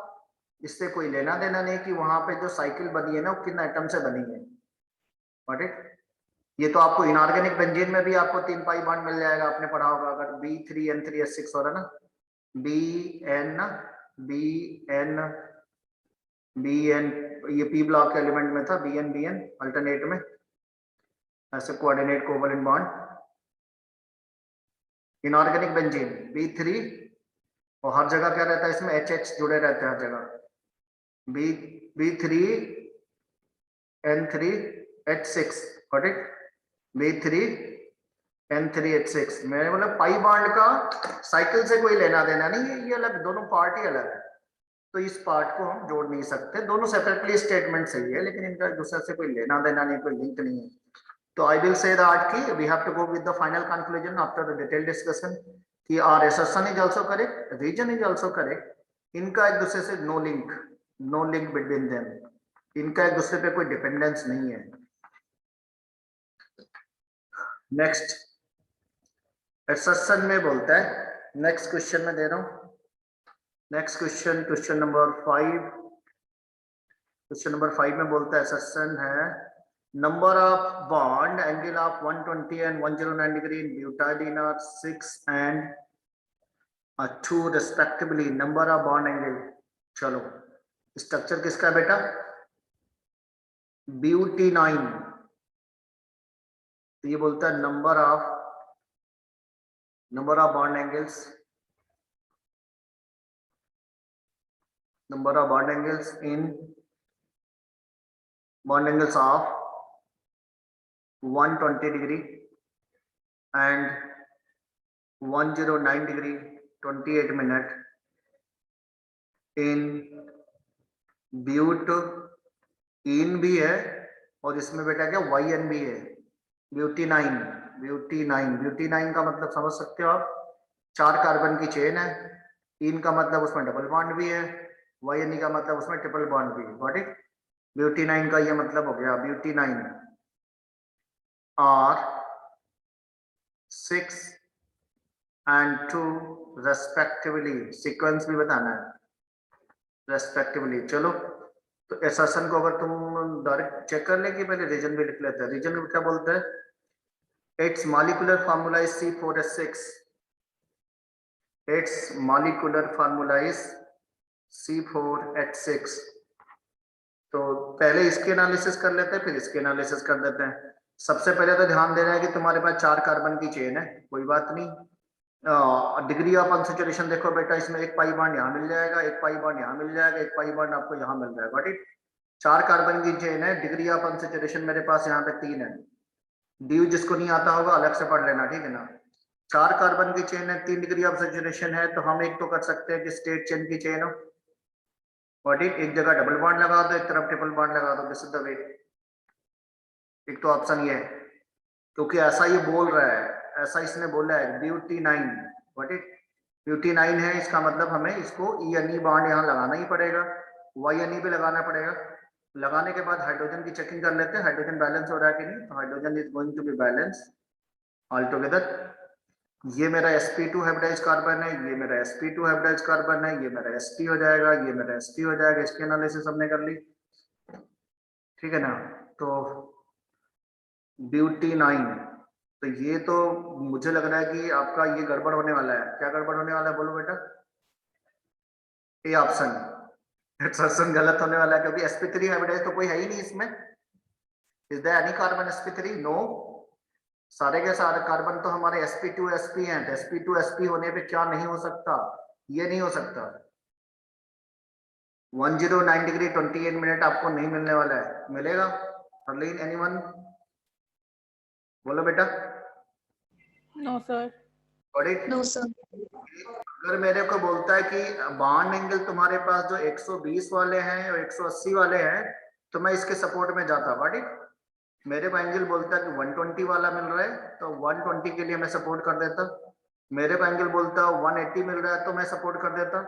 इससे कोई लेना देना नहीं कि वहां पे जो साइकिल बनी है ना वो किन एटम से बनी है। Got it? ये तो आपको इनऑर्गेनिक बेंजीन में भी आपको 3 पाई बॉन्ड मिल जाएगा, आपने पढ़ा होगा अगर B3N3S6 हो रहा ना, BN ये पी ब्लॉक के एलिमेंट में था, BN अल्टरनेट में ऐसे coordinate covalent bond. Inorganic benzene B3 और हर जगह क्या रहता है इसमें HH जुड़े रहते हैं हर जगह, B3N3H6, गॉट इट? B3N3H6 मैंने बोला पाई बॉन्ड का साइकिल से कोई लेना देना नहीं है, ये अलग, दोनों पार्ट ही अलग है, तो इस पार्ट को हम जोड़ नहीं सकते, दोनों सेपरेटली स्टेटमेंट सही है लेकिन इनका एक दूसरे से कोई लेना देना नहीं, कोई लिंक नहीं है। तो आई विल से दैट कि we have to go with the final conclusion after the detail discussion कि our assertion is also correct, reason is also correct, इनका एक दूसरे से नो लिंक बिटवीन देम, इनका एक दूसरे पे कोई डिपेंडेंस नहीं है। नेक्स्ट असर्शन में बोलता है, नेक्स्ट क्वेश्चन में दे रहा हूं, next question number 5, question number 5 में बोलता है असर्शन है number of bond angle of 120 and 109 degree in butadiene are 6 and 2 respectively, number of bond angle। चलो स्ट्रक्चर किसका है बेटा? ब्यूटेनाइन, तो ये बोलता है number of bond angles, number of bond angles in bond angles of 120 degree and 109 degree 28 minute in butane भी है और इसमें बेटा क्या YN भी है, ब्यूटेनाइन का मतलब समझ सकते हो आप, 4 कार्बन की चेन है, इन का मतलब उसमें डबल बॉन्ड भी है, YN का मतलब उसमें ट्रिपल बॉन्ड भी है। Got it? ब्यूटेनाइन का ये मतलब हो गया, ब्यूटेनाइन are 6 and 2 respectively, सीक्वेंस भी बताना है respectively। चलो तो असर्शन को अगर तुम डायरेक्ट चेक कर लेंगे, पहले रीजन भी लिख लेते हैं। रीजन में क्या बोलते हैं? It's molecular formula is C4H6, it's molecular formula is C4H6। तो पहले इसके एनालिसिस कर लेते हैं फिर इसके एनालिसिस कर देते हैं। सबसे पहले तो ध्यान देना है कि तुम्हारे पास 4 कार्बन की चेन है, कोई बात नहीं, डिग्री ऑफ अनसैचुरेशन देखो बेटा, इसमें एक पाई बॉन्ड यहाँ मिल जाएगा, एक पाई बॉन्ड यहाँ मिल जाएगा, एक पाई बॉन्ड आपको यहाँ मिल जाएगा। Got it? 4 कार्बन की चेन है, डिग्री ऑफ अनसैचुरेशन मेरे पास यहाँ पे 3 है, ड्यू जिसको नहीं आता होगा अलग से पढ़ लेना, ठीक है ना। 4 कार्बन की चेन है, 3 डिग्री ऑफ सैचुरेशन है, तो हम एक तो कर सकते हैं कि स्ट्रेट चेन की चेन हो। Got it? एक जगह डबल बॉन्ड लगा दो, एक तरफ ट्रिपल बॉन्ड लगा दो, दिस इज द वे। एक तो ऑप्शन ये है, क्योंकि ऐसा ये बोल रहा है, ऐसा इसने बोला है ब्यूटेनाइन। What it? ब्यूटेनाइन है, इसका मतलब हमें इसको E बॉन्ड यहाँ लगाना ही पड़ेगा, YNE भी लगाना पड़ेगा। लगाने के बाद हाइड्रोजन की चेकिंग कर लेते हैं, हाइड्रोजन बैलेंस हो रहा है कि नहीं। तो hydrogen is going to be balance all together. ये मेरा sp2 हाइब्रिडाइज कार्बन है, ये मेरा sp2 हाइब्रिडाइज कार्बन है, ये मेरा sp हो जाएगा, ये मेरा sp हो जाएगा। इसकी एनालिसिस हमने कर ली, ठीक है ना। तो ब्यूटेनाइन, तो ये तो मुझे लग रहा है कि आपका ये गड़बड़ होने वाला है। क्या गड़बड़ होने वाला है बोलो बेटा? ए ऑप्शन, एक्सप्रेशन गलत होने वाला है, क्योंकि sp3 हाइब्रिडाइज तो कोई है ही नहीं इसमें। Is there any carbon sp3? No. सारे के सारे कार्बन तो हमारे sp2 sp हैं, तो sp2 sp होने पे क्या नहीं हो सकता, ये नहीं हो सकता। 109 डिग्री 28 मिनट आपको नहीं मिलने वाला है, मिलेगा? हरलीन एनीवन? बोलो बेटा। No, sir. Got it? No sir. अगर मेरे को बोलता है कि बॉन्ड एंगल तुम्हारे पास जो 120 वाले हैं और 180 वाले हैं, तो मैं इसके सपोर्ट में जाता। बट मेरे को एंगल बोलता है कि 120 वाला मिल रहा है, तो 120 के लिए मैं सपोर्ट कर देता। मेरे को एंगल बोलता है 180 मिल रहा है, तो मैं सपोर्ट कर देता।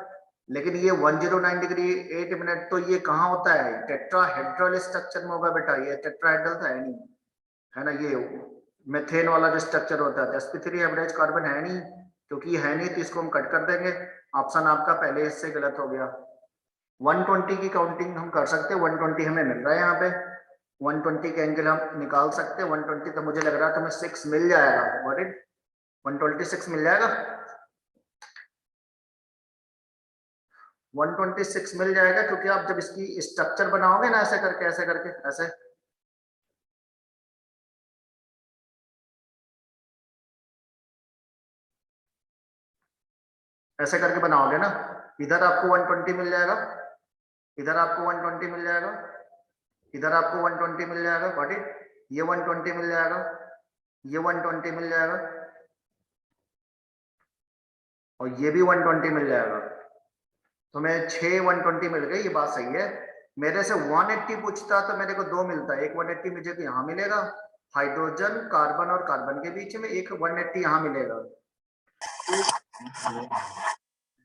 लेकिन ये 109 डिग्री 8 मिनट, तो ये कहाँ होता है? टेट्राहेड्रल स्ट्रक्चर में होगा बेटा, ये टेट्राहेड्रल तो है नहीं, है ना? ये मेथेन वाला जो स्ट्रक्चर होता है, sp3 एवरेज कार्बन है नहीं, क्योंकि ये है नहीं तो इसको हम कट कर देंगे। ऑप्शन आपका पहले इससे गलत हो गया। 120 की काउंटिंग हम कर सकते हैं, 120 हमें मिल रहा है यहाँ पे, 120 के एंगल हम निकाल सकते हैं। 120 तो मुझे लग रहा है तुम्हें 6 मिल जाएगा। व्हाट इट 126 मिल जाएगा, 126 मिल जाएगा, क्योंकि आप जब इसकी स्ट्रक्चर बनाओगे ना, ऐसे करके ऐसे करके ऐसे, ऐसे करके बनाओगे ना, इधर आपको 120 मिल जाएगा, इधर आपको 120 मिल जाएगा, इधर आपको 120 मिल जाएगा। व्हाट इट ये 120 मिल जाएगा, ये 120 मिल जाएगा, और ये भी 120 मिल जाएगा। तो मैं 6 120 मिल गई, ये बात सही है। मेरे से 180 पूछता तो मेरे को 2 मिलता है, एक 180 मुझे तो यहाँ मिलेगा हाइड्रोजन कार्बन और कार्बन के बीच में, एक 180 यहाँ मिलेगा।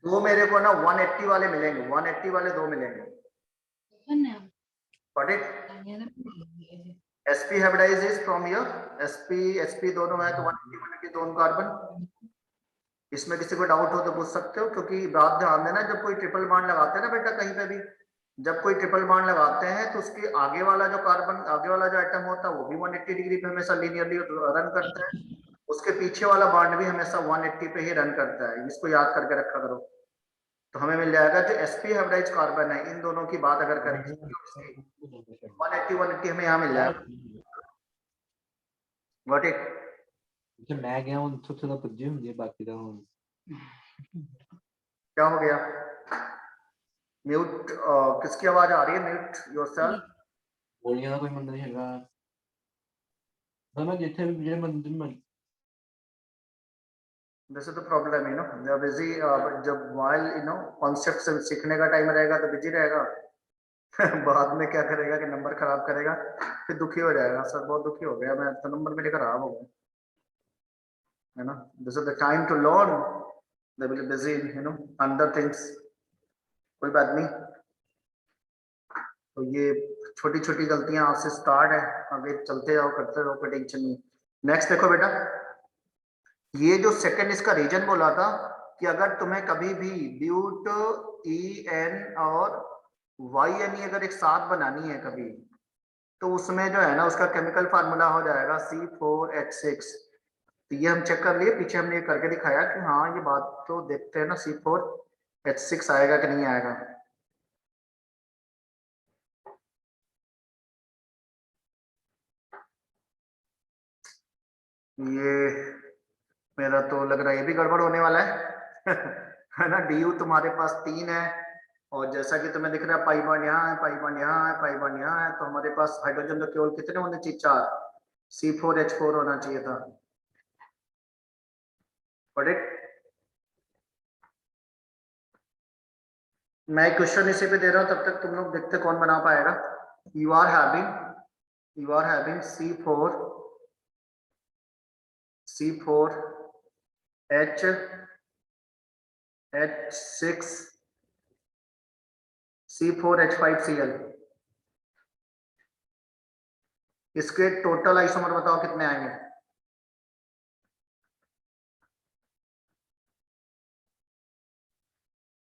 दो मेरे को ना 180 वाले मिलेंगे, 180 वाले दो मिलेंगे। Got it? sp hybridized is from here, sp दोनों है तो 180 दोनों कार्बन। इसमें किसी को डाउट हो तो पूछ सकते हो, क्योंकि बात ध्यान देना, जब कोई ट्रिपल बॉन्ड लगाते हैं ना बेटा कहीं पे भी, जब कोई ट्रिपल बॉन्ड लगाते हैं तो उसके आगे वाला जो कार्बन, आगे वाला जो एटम होता है वो भी 180 डिग्री पे हमेशा लीनियरली रन करता है, उसके पीछे वाला बॉन्ड भी हमेशा 180 पे ही रन करता है। इसको याद करके रखा करो। तो हमें मिल जाएगा जो sp हाइब्रिडाइज कार्बन है, इन दोनों की बात अगर करें 180 180 हमें यहाँ मिल जाएगा। Got it? ਜੇ ਮੈਂ ਗਿਆ ਹੁਣ ਥੋੜਾ ਥੋੜਾ ਪੁੱਜੇ ਹੁੰਦੇ ਆ, ਬਾਕੀ ਦਾ ਹੁਣ क्या हो गया? म्यूट, किसकी आवाज आ रही है? Mute yourself. ਗੋਲੀਆਂ ਦਾ ਕੋਈ ਮੰਦਰ ਨਹੀਂ ਹੈਗਾ। ਮੈਂ ਜਿੱਥੇ ਵੀ ਜਿਹੜੇ ਮੰਦਰ में This is the problem, you know, they are busy, जब while you know कॉन्सेप्ट से सीखने का टाइम रहेगा तो बिजी रहेगा बाद में क्या करेगा कि नंबर खराब करेगा, फिर दुखी हो जाएगा। सर बहुत दुखी हो गया मैं, तो नंबर मेरे खराब हो गए, है ना? This is the time to learn, they will busy you know अंदर थिंग्स। कोई बात नहीं, तो ये छोटी छोटी गलतियां आपसे स्टार्ट है, आगे चलते जाओ, करते रहो, कोई टेंशन नहीं। नेक्स्ट देखो बेटा, ये जो सेकंड इसका रीजन बोला था कि अगर तुम्हें कभी भी ब्यूट EN और YNE अगर एक साथ बनानी है कभी, तो उसमें जो है ना उसका केमिकल फार्मूला हो जाएगा C4H6। तो ये हम चेक कर लिए, पीछे हमने ये करके दिखाया कि हाँ ये बात तो देखते हैं ना, C4H6 आएगा कि नहीं आएगा। ये मेरा तो लग रहा है ये भी गड़बड़ होने वाला है है ना? DU तुम्हारे पास 3 है, और जैसा कि तुम्हें दिख रहा है पाई बॉन्ड यहाँ है, पाई बॉन्ड यहाँ है, पाई बॉन्ड यहाँ है, तो हमारे पास हाइड्रोजन तो केवल कितने होने चाहिए? 4, C4H4 होना चाहिए था। Got it? मैं क्वेश्चन इसी पे दे रहा हूँ, तब तक तुम लोग देखते कौन बना पाएगा। You are having C4H6 C4H5Cl, इसके टोटल आइसोमर बताओ कितने आएंगे?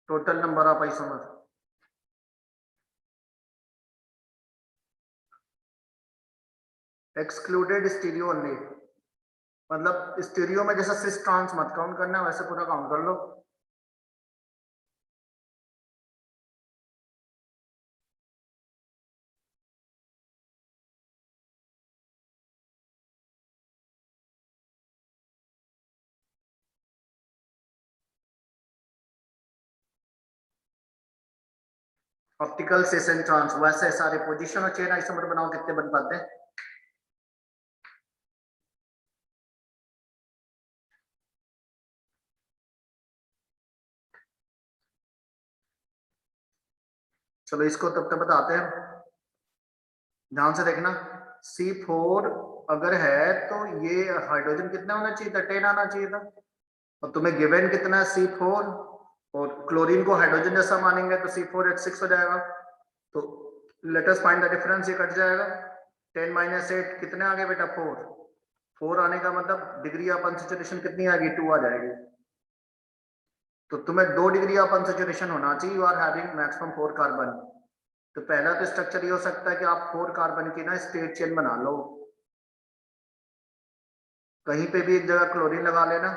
Total number of isomer excluded stereo only, मतलब स्टीरियो में जैसा सिस ट्रांस मत काउंट करना, वैसे पूरा काउंट कर लो। ऑप्टिकल सिस एंड ट्रांस, वैसे सारे पोजीशन और चेन आइसोमर बनाओ, कितने बन पाते हैं? चलो इसको तब तक बताते हैं, ध्यान से देखना। C4 अगर है तो ये हाइड्रोजन कितना होना चाहिए था? 10 आना चाहिए था। और तुम्हें गिवन कितना है? C4, और क्लोरीन को हाइड्रोजन जैसा मानेंगे तो C4H6 हो जाएगा। तो let us find the difference, ये कट जाएगा। 10 - 8 कितने आ गए बेटा? 4। 4 आने का मतलब डिग्री ऑफ अनसैचुरेशन कितनी आ गई? 2 आ जाएगी। तो तुम्हें 2 डिग्री ऑफ अनसैचुरेशन होना चाहिए, you are having maximum 4 carbon. तो पहला तो स्ट्रक्चर ये हो सकता है कि आप 4 कार्बन की ना स्ट्रेट चेन बना लो, कहीं पे भी एक जगह क्लोरीन लगा लेना,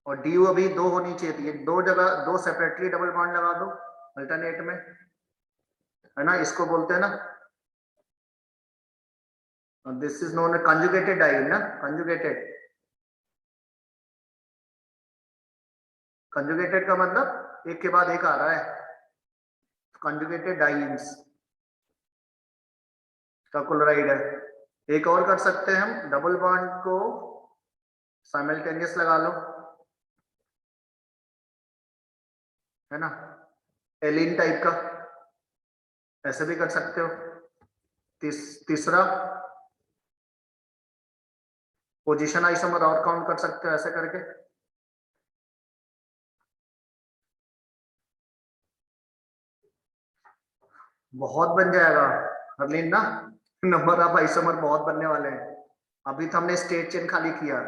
और DU अभी 2 होनी चाहिए थी, 2 जगह 2 सेपरेटली डबल बॉन्ड लगा दो अल्टरनेट में, है ना। इसको बोलते हैं ना, this is known conjugated diene, conjugated. Conjugated का मतलब एक के बाद एक आ रहा है, कंजुगेटेड डाइन्स का क्लोराइड है। एक और कर सकते हैं हम, डबल बॉन्ड को साइमल्टेनियस लगा लो, है ना, एलिन टाइप का, ऐसे भी कर सकते हो। तीसरा पोजीशन आइसोमर और काउंट कर सकते हो ऐसे करके। बहुत बन जाएगा हरलीन ना, नंबर ऑफ आइसोमर बहुत बनने वाले हैं। अभी तो हमने स्टेट चेन खाली किया,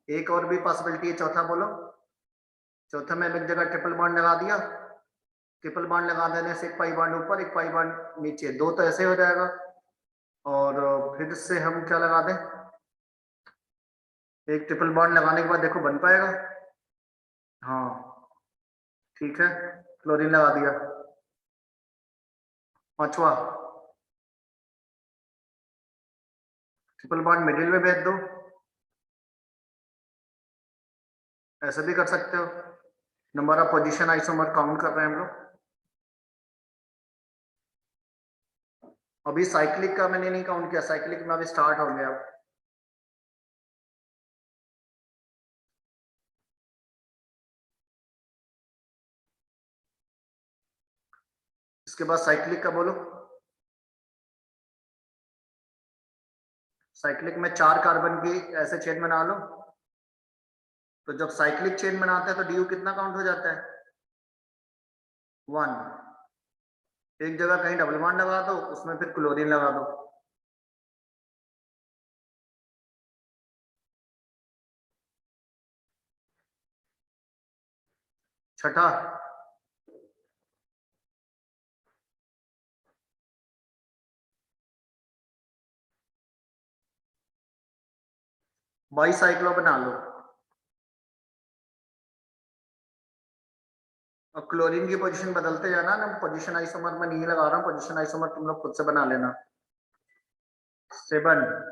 एक और भी पॉसिबिलिटी है। चौथा बोलो। चौथा में एक जगह ट्रिपल बॉन्ड लगा दिया, ट्रिपल बॉन्ड लगा देने से एक पाई बॉन्ड ऊपर एक पाई बॉन्ड नीचे, 2 तो ऐसे हो जाएगा। और फिर से हम क्या लगा दें, एक ट्रिपल बॉन्ड लगाने के बाद देखो बन पाएगा। हाँ ठीक है, क्लोरीन लगा दिया। पांचवा ट्रिपल बॉन्ड मिडिल में भेज दो, ऐसे भी कर सकते हो। Number of position isomer count कर रहे हैं हम लोग। अभी साइक्लिक का मैंने नहीं काउंट किया, साइक्लिक में अभी स्टार्ट हो गया। इसके बाद साइक्लिक का बोलो। साइक्लिक में 4 कार्बन की ऐसे चेन बना लो। तो जब साइक्लिक चेन बनाते हैं तो DU कितना काउंट हो जाता है? 1। एक जगह कहीं डबल बॉन्ड लगा दो, उसमें फिर क्लोरीन लगा दो। छठा बाईसाइक्लो बना लो। और क्लोरीन की पोजीशन बदलते जाना ना, पोजीशन आइसोमर में नहीं लगा रहा हूं, पोजीशन आइसोमर तुम लोग खुद से बना लेना। 7।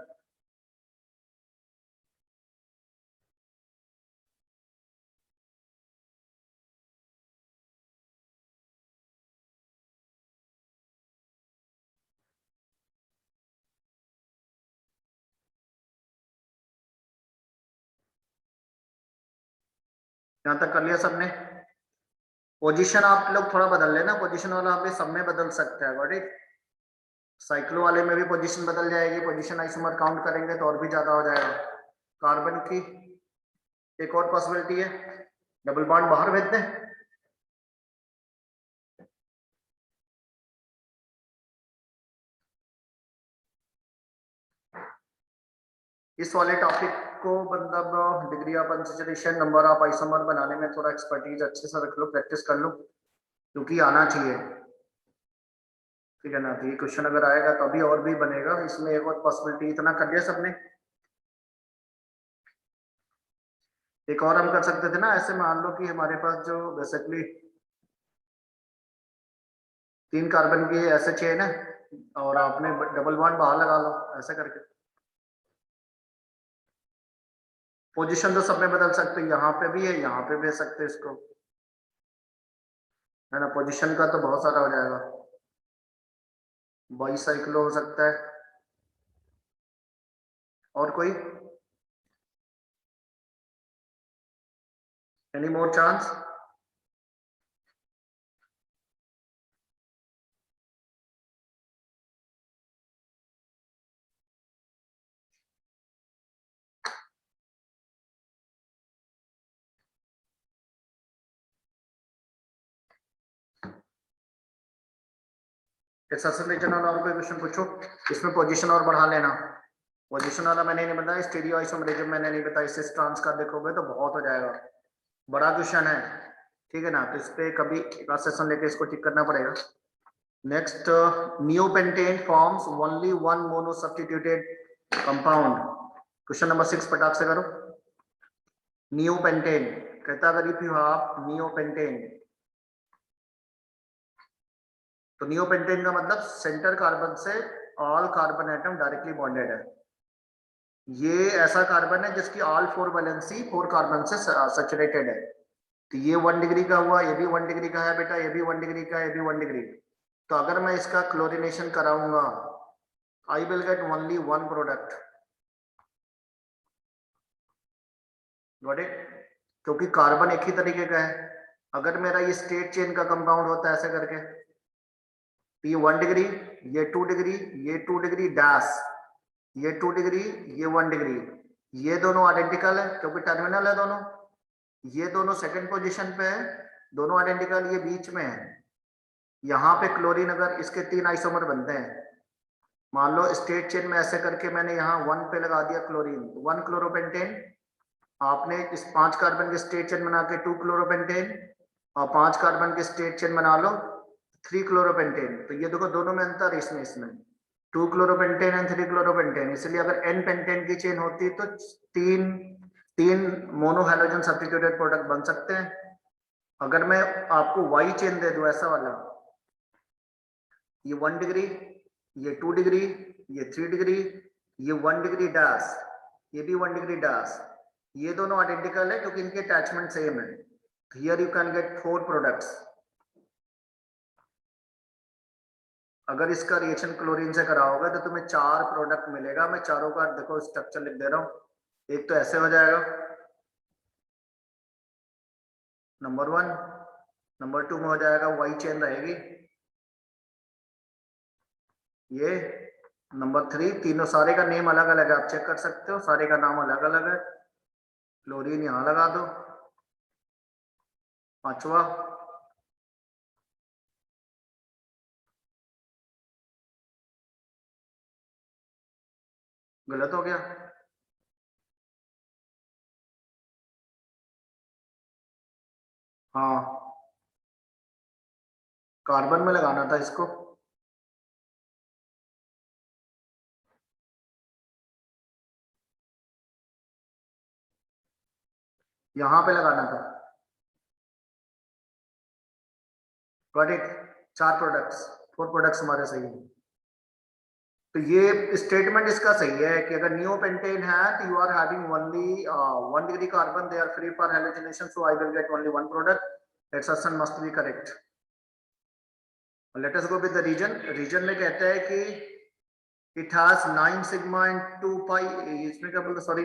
यहां तक कर लिया सबने। पोजीशन आप लोग थोड़ा बदल लेना, पोजीशन वाला आप भी सब में बदल सकते हैं। Got it. साइक्लो वाले में भी पोजीशन बदल जाएगी, पोजीशन आइसोमर काउंट करेंगे तो और भी ज्यादा हो जाएगा। कार्बन की एक और पॉसिबिलिटी है, डबल बॉन्ड बाहर भेज दें। इस वाले टॉपिक को मतलब degree of unsaturation, number of isomer बनाने में थोड़ा एक्सपर्टीज अच्छे से रख लो, प्रैक्टिस कर लो, क्योंकि आना चाहिए, ठीक है ना। तो ये क्वेश्चन अगर आएगा तो अभी और भी बनेगा। इसमें एक और पॉसिबिलिटी, इतना कर लिया सबने। एक और हम कर सकते थे ना, ऐसे मान लो कि हमारे पास जो बेसिकली 3 कार्बन की ऐसे चेन है और आपने डबल बॉन्ड बाहर लगा लो, ऐसे करके। पोजीशन तो सब में बदल सकते हैं, यहाँ पे भी है, यहाँ पे भेज सकते हैं इसको, है ना। पोजीशन का तो बहुत सारा हो जाएगा। बाईसाइक्लो हो सकता है। और कोई? Any more chance? रीजन वाला और कोई क्वेश्चन पूछो। इसमें पोजीशन और बढ़ा लेना। पोजीशन वाला मैंने नहीं बताया, स्टीरियो आइसोमेरिज्म मैंने नहीं बताया, इसे ट्रांस का देखोगे तो बहुत हो जाएगा, बड़ा क्वेश्चन है, ठीक है ना। तो इस पे कभी क्लास सेशन लेके इसको ठीक करना पड़ेगा। Next, neopentane forms only one mono substituted compound. Question number 6 फटाक से करो। नियोपेंटेन कहता अगर इफ यू हैव नियोपेंटेन, तो नियोपेंटेन का मतलब सेंटर कार्बन से all carbon atom directly bonded है। ये ऐसा कार्बन है जिसकी ऑल 4 वैलेंसी 4 कार्बन से सैचुरेटेड है। तो ये 1 डिग्री का हुआ, ये भी 1 डिग्री का है बेटा, ये भी 1 डिग्री का है, ये भी 1 डिग्री। तो अगर मैं इसका क्लोरीनेशन कराऊंगा, आई will get only 1 product. Got it? क्योंकि कार्बन एक ही तरीके का है। अगर मेरा ये स्टेट चेन का कंपाउंड होता है ऐसे करके, तो ये 1 डिग्री, ये 2 डिग्री, ये 2 डिग्री डैश, ये 2 डिग्री, ये 1 डिग्री, ये दोनों आइडेंटिकल है क्योंकि टर्मिनल है दोनों। ये दोनों सेकंड पोजीशन पे है, दोनों आइडेंटिकल, ये बीच में है। यहाँ पे क्लोरीन, अगर इसके 3 आइसोमर बनते हैं, मान लो स्टेट चेन में ऐसे करके मैंने यहाँ 1 पे लगा दिया क्लोरीन, 1 क्लोरोपेंटेन। आपने इस 5 कार्बन के स्टेट चेन बना के 2 क्लोरोपेंटेन, और 5 कार्बन के स्टेट चेन बना लो 3 क्लोरोपेंटेन। तो ये देखो दोनों में अंतर है, इसमें 2 क्लोरोपेंटेन एंड 3 क्लोरोपेंटेन। इसलिए अगर n पेंटेन की चेन होती तो तीन मोनो हैलोजन सब्स्टिट्यूटेड प्रोडक्ट बन सकते हैं। अगर मैं आपको y चेन दे दूं ऐसा वाला, ये 1 डिग्री, ये 2 डिग्री, ये 3 डिग्री, ये 1 डिग्री डैश, ये भी 1 डिग्री डैश, ये दोनों आइडेंटिकल है क्योंकि इनके अटैचमेंट सेम है। Here you can get 4 products. अगर इसका रिएक्शन क्लोरीन से कराओगे तो तुम्हें 4 प्रोडक्ट मिलेगा। मैं चारों का देखो स्ट्रक्चर लिख दे रहा हूं। एक तो ऐसे हो जाएगा, नंबर 1। नंबर 2 में हो जाएगा वाई चेन रहेगी ये। नंबर 3, तीनों सारे का नेम अलग अलग है, आप चेक कर सकते हो, सारे का नाम अलग अलग है। क्लोरीन यहां लगा दो। 5वां, गलत हो गया, हाँ कार्बन में लगाना था इसको। यहां पे लगाना था। Got it? 4 प्रोडक्ट्स, 4 प्रोडक्ट्स हमारे सही है। तो ये स्टेटमेंट इसका सही है कि अगर नियोपेंटेन है तो you are having only 1 degree carbon, they are free for halogenation, so I will get only 1 product. Exception must be correct. Let us go with the reason. Reason में कहता है कि it has 9 sigma and 2 pi, इसमें क्या बोलते, sorry,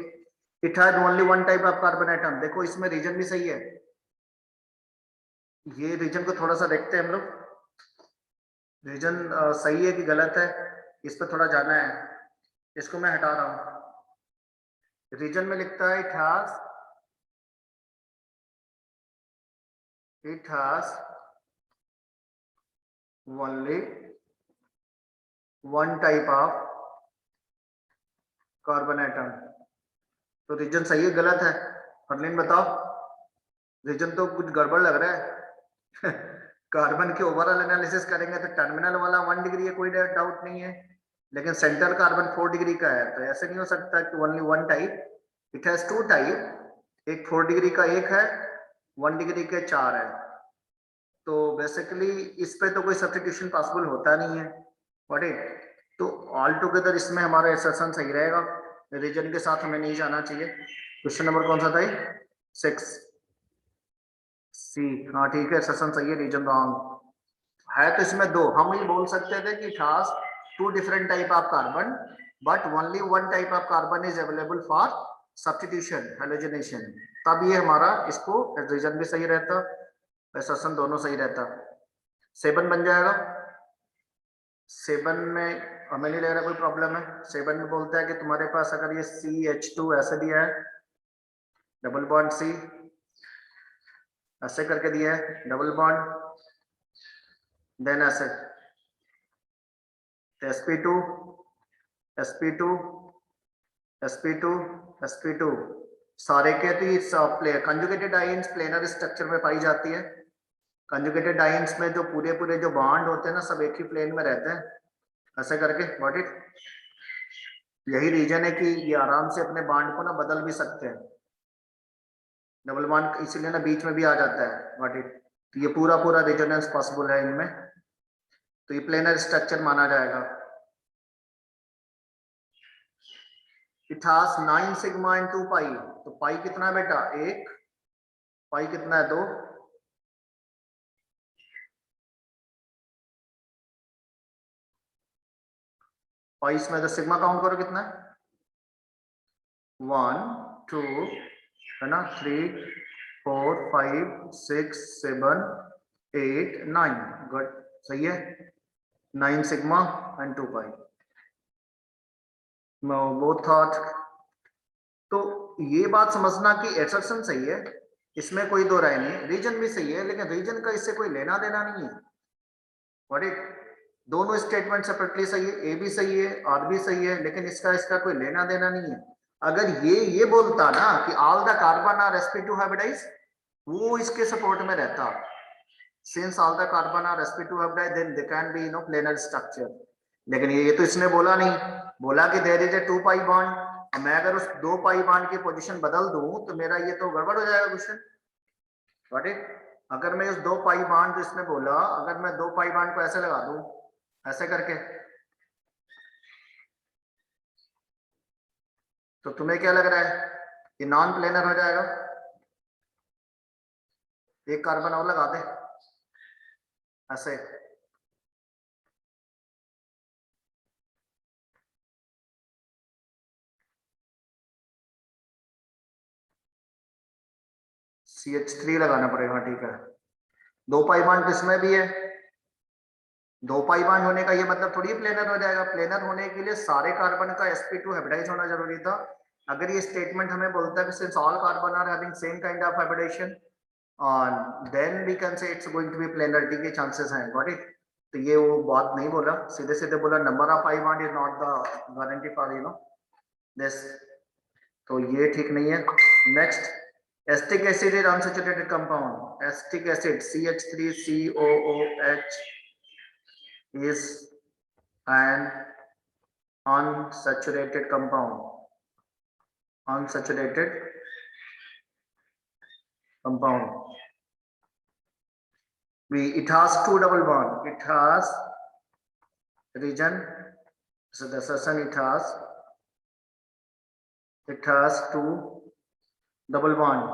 it has only 1 type of carbon atom. देखो इसमें reason भी सही है। ये रीजन को थोड़ा सा देखते हैं हम लोग, रीजन सही है कि गलत है, इस पर थोड़ा जाना है। इसको मैं हटा रहा हूं। रीजन में लिखता है it has only 1 type of carbon atom. तो रीजन सही है गलत है? फरलीन बताओ, रीजन तो कुछ गड़बड़ लग रहा है। कार्बन की ओवरऑल एनालिसिस करेंगे तो टर्मिनल वाला 1 डिग्री है, कोई डाउट नहीं है, लेकिन सेंट्रल कार्बन 4 डिग्री का है। तो ऐसे नहीं हो सकता कि only 1 type, it has 2 type, एक 4 डिग्री का एक है, 1 डिग्री के 4 है। तो बेसिकली इस पे तो कोई सब्स्टिट्यूशन पॉसिबल होता नहीं है। What it? तो ऑल टुगेदर इसमें हमारा एसेशन सही रहेगा, रीजन के साथ हमें नहीं जाना चाहिए। क्वेश्चन नंबर कौन सा था? 6 सी। हाँ ठीक है, एसेशन सही है, रीजन रॉन्ग है। तो इसमें 2 हम ये बोल सकते थे कि it has two different type of carbon, but only one type of carbon is available for substitution, halogenation. तब ये हमारा इसको रीजन भी सही रहता, एसर्शन दोनों सही रहता। 7 बन जाएगा। 7 में हमें नहीं लग रहा कोई प्रॉब्लम है। 7 में बोलता है कि तुम्हारे पास अगर ये CH2 ऐसे दिया है, डबल बॉन्ड C ऐसे करके दिया है, डबल बॉन्ड, देन ऐसे sp2 sp2 sp2 sp2 सारे के तो कंजुगेटेड आयंस प्लेनर स्ट्रक्चर में पाई जाती है। कंजुगेटेड आयंस में जो पूरे जो बॉन्ड होते हैं ना, सब एक ही प्लेन में रहते हैं, ऐसे करके। व्हाट इट, यही रीजन है कि ये आराम से अपने बॉन्ड को ना बदल भी सकते हैं। डबल बॉन्ड इसीलिए ना बीच में भी आ जाता है। व्हाट इट, तो ये पूरा रेजोनेंस पॉसिबल है इनमें, तो ये प्लेनर स्ट्रक्चर माना जाएगा। इट हैज 9 सिग्मा एंड 2 पाई। तो पाई कितना है बेटा? 1। पाई कितना है? 2। पाई इसमें तो सिग्मा काउंट करो कितना है? 1 2 है ना, 3 4 5 6 7 8 9। गुड, सही है। 9 sigma and 2 pi. Both thought. तो ये बात समझना कि एसर्शन सही है, इसमें कोई दो राय नहीं। रीजन भी सही है, लेकिन रीजन का इससे कोई लेना देना नहीं है। व्हाट इट, दोनों स्टेटमेंट सेपरेटली सही है, ए भी सही है, आर भी सही है, लेकिन इसका कोई लेना देना नहीं है। अगर ये बोलता ना कि all the carbon are sp2 hybridize, वो इसके सपोर्ट में रहता। Since all the carbon are sp2 hybridize, then they can be planar structure. लेकिन ये तो इसने बोला नहीं, बोला कि there is a 2 pi bond. मैं अगर उस 2 पाई बॉन्ड की पोजीशन बदल दूं तो मेरा ये तो गड़बड़ हो जाएगा क्वेश्चन। व्हाट इट, अगर मैं उस 2 पाई बॉन्ड जो इसने बोला, अगर मैं 2 पाई बॉन्ड को ऐसे लगा दूं, ऐसे करके, तो तुम्हें क्या लग रहा है? ये नॉन प्लेनर हो जाएगा। एक कार्बन और लगा दे ऐसे, CH3 लगाना पड़ेगा। ठीक है, 2 पाई बॉन्ड इसमें भी है। 2 पाई बॉन्ड होने का ये मतलब थोड़ी प्लेनर हो जाएगा। प्लेनर होने के लिए सारे कार्बन का sp2 हाइब्रिडाइज होना जरूरी था। अगर ये स्टेटमेंट हमें बोलता है कि since all carbon are having same kind of hybridization, then we can say it's going to be planarity के चांसेस हैं। Got it. तो ये वो बात नहीं बोला, सीधे सीधे बोला number of pi bond is not the guarantee for this. तो ये ठीक नहीं है। Next, acetic acid is unsaturated compound. Acetic acid CH3COOH is an unsaturated compound. Unsaturated compound. It has 2 double bond. It has region. So the assertion it has 2 double bond.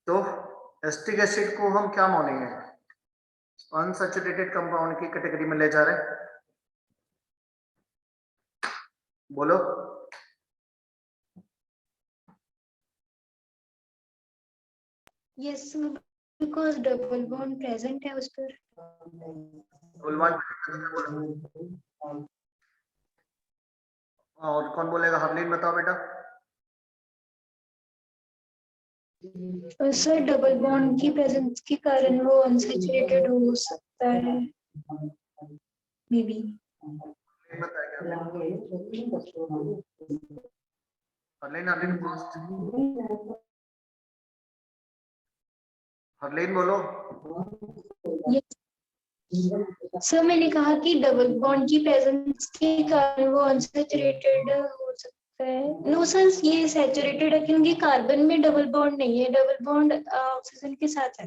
तो acetic acid को हम क्या मानेंगे? Unsaturated compound की category में ले जा रहे हैं। बोलो। Yes, because double bond present है उस पर। Double bond. और कौन बोलेगा? हरलीन बताओ बेटा। सर डबल बॉन्ड की प्रेजेंस के कारण वो अनसैचुरेटेड हो सकता है, मे बी। हरलीन बोलो। सर मैंने कहा कि डबल बॉन्ड की प्रेजेंस के कारण वो अनसैचुरेटेड हो सकता है। नो सर, ये सैचुरेटेड है क्योंकि कार्बन में डबल बॉन्ड नहीं है, डबल बॉन्ड ऑक्सीजन के साथ है।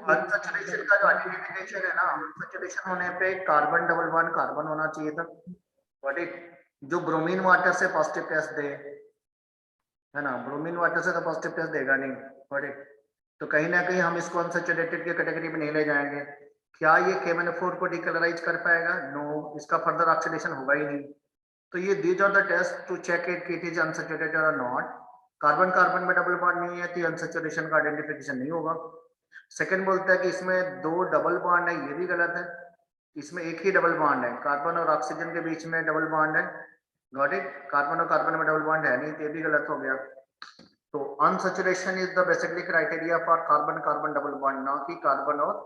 अनसैचुरेशन का जो आइडेंटिफिकेशन है ना, अनसैचुरेशन होने पे कार्बन डबल बॉन्ड कार्बन होना चाहिए था। व्हाट इट, जो ब्रोमीन वाटर से पॉजिटिव टेस्ट दे, है ना, ब्रोमीन वाटर से तो पॉजिटिव टेस्ट देगा नहीं, बट तो कहीं ना कहीं हम इसको अनसैचुरेटेड की कैटेगरी में नहीं ले जाएंगे। क्या ये KMnO4 को डिकलराइज कर पाएगा? नो, इसका फर्दर ऑक्सीडेशन होगा ही नहीं। तो ये these are the test to check it कि इट इज अनसैचुरेटेड और नॉट। कार्बन कार्बन में डबल बॉन्ड नहीं है तो अनसैचुरेशन का आइडेंटिफिकेशन नहीं होगा। सेकंड बोलता है कि इसमें 2 डबल बॉन्ड है, ये भी गलत है। इसमें एक ही डबल बॉन्ड है, कार्बन और ऑक्सीजन के बीच में डबल बॉन्ड है। Got it? कार्बन और कार्बन में डबल बॉन्ड है नहीं, तो ये भी गलत हो गया। तो unsaturation is the basically criteria for carbon carbon double bond, ना कि कार्बन और